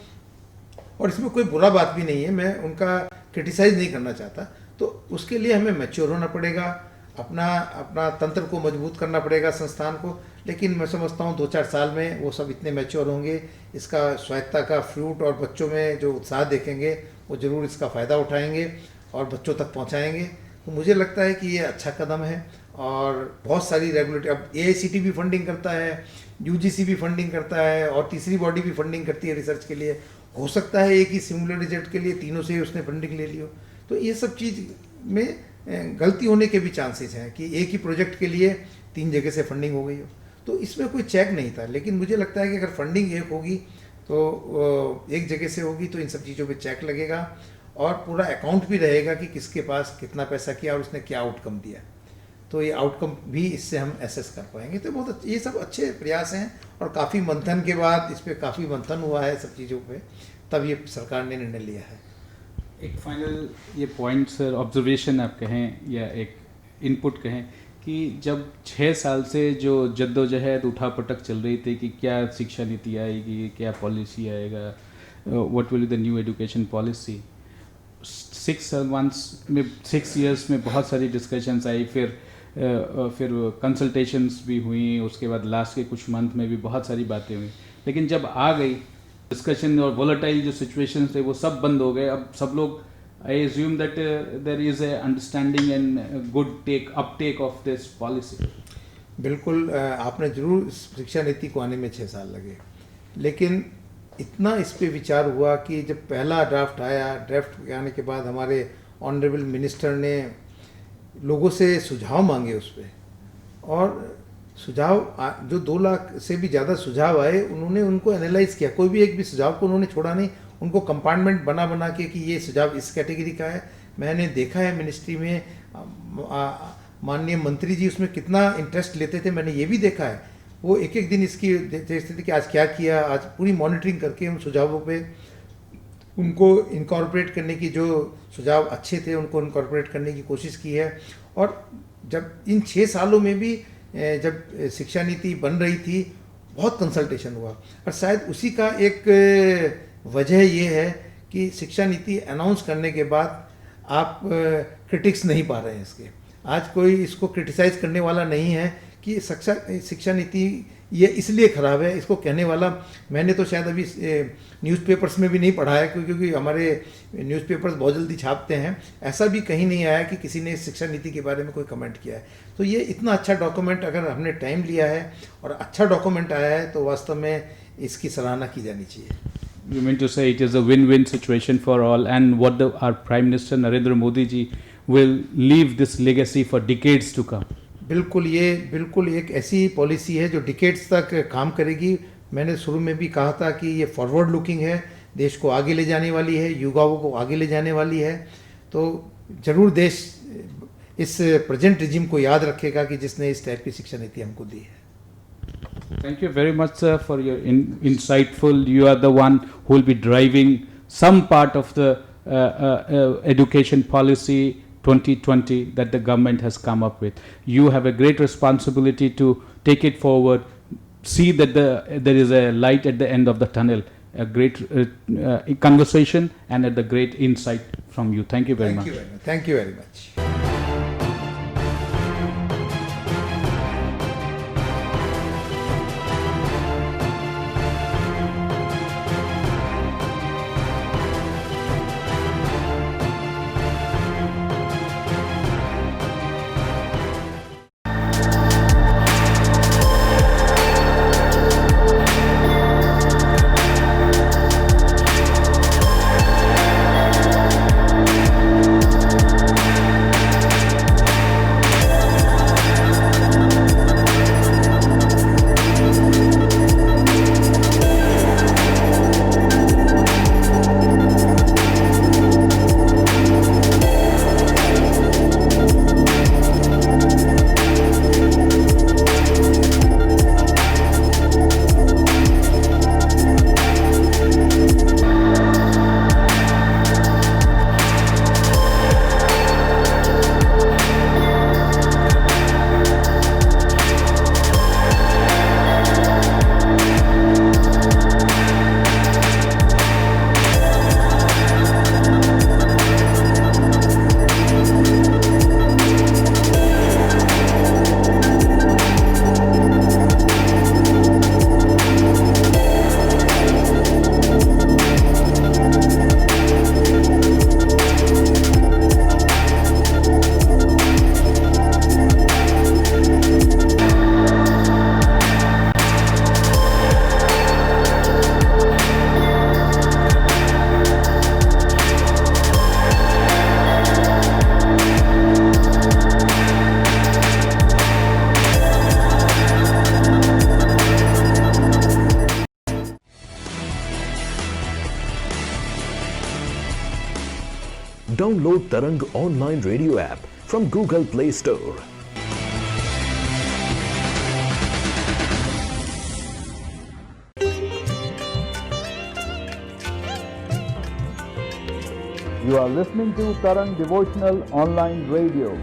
और इसमें कोई बुरा बात भी नहीं है, मैं उनका क्रिटिसाइज नहीं करना चाहता, तो उसके लिए हमें मैच्योर होना पड़ेगा, अपना अपना तंत्र को मजबूत करना पड़ेगा, संस्थान को। लेकिन मैं समझता हूँ 2-4 साल में वो सब इतने मैच्योर होंगे, इसका स्वायत्ता का फ्रूट और बच्चों में जो उत्साह देखेंगे वो ज़रूर इसका फ़ायदा उठाएंगे और बच्चों तक पहुँचाएंगे। तो मुझे लगता है कि ये अच्छा कदम है। और बहुत सारी रेगुलेटरी, अब AICTE भी फंडिंग करता है, UGC भी फंडिंग करता है, और तीसरी बॉडी भी फंडिंग करती है रिसर्च के लिए। हो सकता है एक ही सिमुलर रिजल्ट के लिए तीनों से उसने फंडिंग ले ली हो। तो ये सब चीज़ में गलती होने के भी चांसेस हैं कि एक ही प्रोजेक्ट के लिए 3 जगह से फंडिंग हो गई हो। तो इसमें कोई चेक नहीं था, लेकिन मुझे लगता है कि अगर फंडिंग एक होगी तो एक जगह से होगी तो इन सब चीज़ों पे चेक लगेगा और पूरा अकाउंट भी रहेगा कि किसके पास कितना पैसा किया और उसने क्या आउटकम दिया। तो ये आउटकम भी इससे हम एसेस कर पाएंगे। तो बहुत ये सब अच्छे प्रयास हैं, और काफ़ी मंथन के बाद इस पर काफ़ी मंथन हुआ है सब चीज़ों पे, तब ये सरकार ने निर्णय लिया है। एक फाइनल ये पॉइंट सर, ऑब्जर्वेशन आप कहें या एक इनपुट कहें कि जब 6 साल से जो जद्दोजहद उठापटक चल रही थी कि क्या शिक्षा नीति आएगी, क्या पॉलिसी आएगा, what will be the new education policy, 6 years में बहुत सारी डिस्कशंस आई, फिर कंसल्टेशंस भी हुई, उसके बाद लास्ट के कुछ मंथ में भी बहुत सारी बातें हुई। लेकिन जब आ गई डिस्कशन और वोलेटाइल जो सिचुएशंस थे वो सब बंद हो गए। अब सब लोग, I assume that there is a understanding and good uptake of this policy. बिल्कुल, आपने जरूर शिक्षा नीति को आने में 6 साल लगे, लेकिन इतना इस पे विचार हुआ कि जब पहला ड्राफ्ट आया, ड्राफ्ट के आने के बाद हमारे ऑनरेबल मिनिस्टर ने लोगों से सुझाव मांगे उस पर, और सुझाव जो 2 लाख से भी ज़्यादा सुझाव आए, उन्होंने उनको एनालाइज किया। कोई भी एक भी सुझाव को उन्होंने छोड़ा नहीं, उनको कंपार्टमेंट बना के कि ये सुझाव इस कैटेगरी का है। मैंने देखा है मिनिस्ट्री में माननीय मंत्री जी उसमें कितना इंटरेस्ट लेते थे, मैंने ये भी देखा है। वो एक दिन इसकी देखते थे कि आज क्या किया, आज पूरी मॉनिटरिंग करके उन सुझावों पे उनको इनकॉर्पोरेट करने की, जो सुझाव अच्छे थे उनको इनकॉर्पोरेट करने की कोशिश की है। और जब इन 6 सालों में भी जब शिक्षा नीति बन रही थी बहुत कंसल्टेशन हुआ, और शायद उसी का एक वजह ये है कि शिक्षा नीति अनाउंस करने के बाद आप क्रिटिक्स नहीं पा रहे हैं इसके। आज कोई इसको क्रिटिसाइज करने वाला नहीं है कि शिक्षा नीति ये इसलिए ख़राब है, इसको कहने वाला मैंने तो शायद अभी न्यूज़पेपर्स में भी नहीं पढ़ा है, क्योंकि हमारे न्यूज़पेपर्स बहुत जल्दी छापते हैं। ऐसा भी कहीं नहीं आया कि किसी ने शिक्षा नीति के बारे में कोई कमेंट किया है। तो ये इतना अच्छा डॉक्यूमेंट, अगर हमने टाइम लिया है और अच्छा डॉक्यूमेंट आया है, तो वास्तव में इसकी सराहना की जानी चाहिए। You mean to say it is a win-win situation for all, and what our Prime Minister Narendra Modi ji will leave this legacy for decades to come. बिल्कुल, ये बिल्कुल एक ऐसी पॉलिसी है जो डिकेड्स तक काम करेगी। मैंने शुरू में भी कहा था कि ये फॉरवर्ड लुकिंग है, देश को आगे ले जाने वाली है, युवाओं को आगे ले जाने वाली है। तो ज़रूर देश इस प्रेजेंट रिजिम को याद रखेगा कि जिसने इस टाइप की शिक्षा नीति हमको दी है। Thank you very much, sir, for your insightful. You are the one who will be driving some part of the education policy 2020 that the government has come up with. You have a great responsibility to take it forward, see that there is a light at the end of the tunnel, a great conversation and a great insight from you. Thank you very much. Thank you very much. Download Tarang online radio app from Google Play Store. You are listening to Tarang Devotional Online Radio.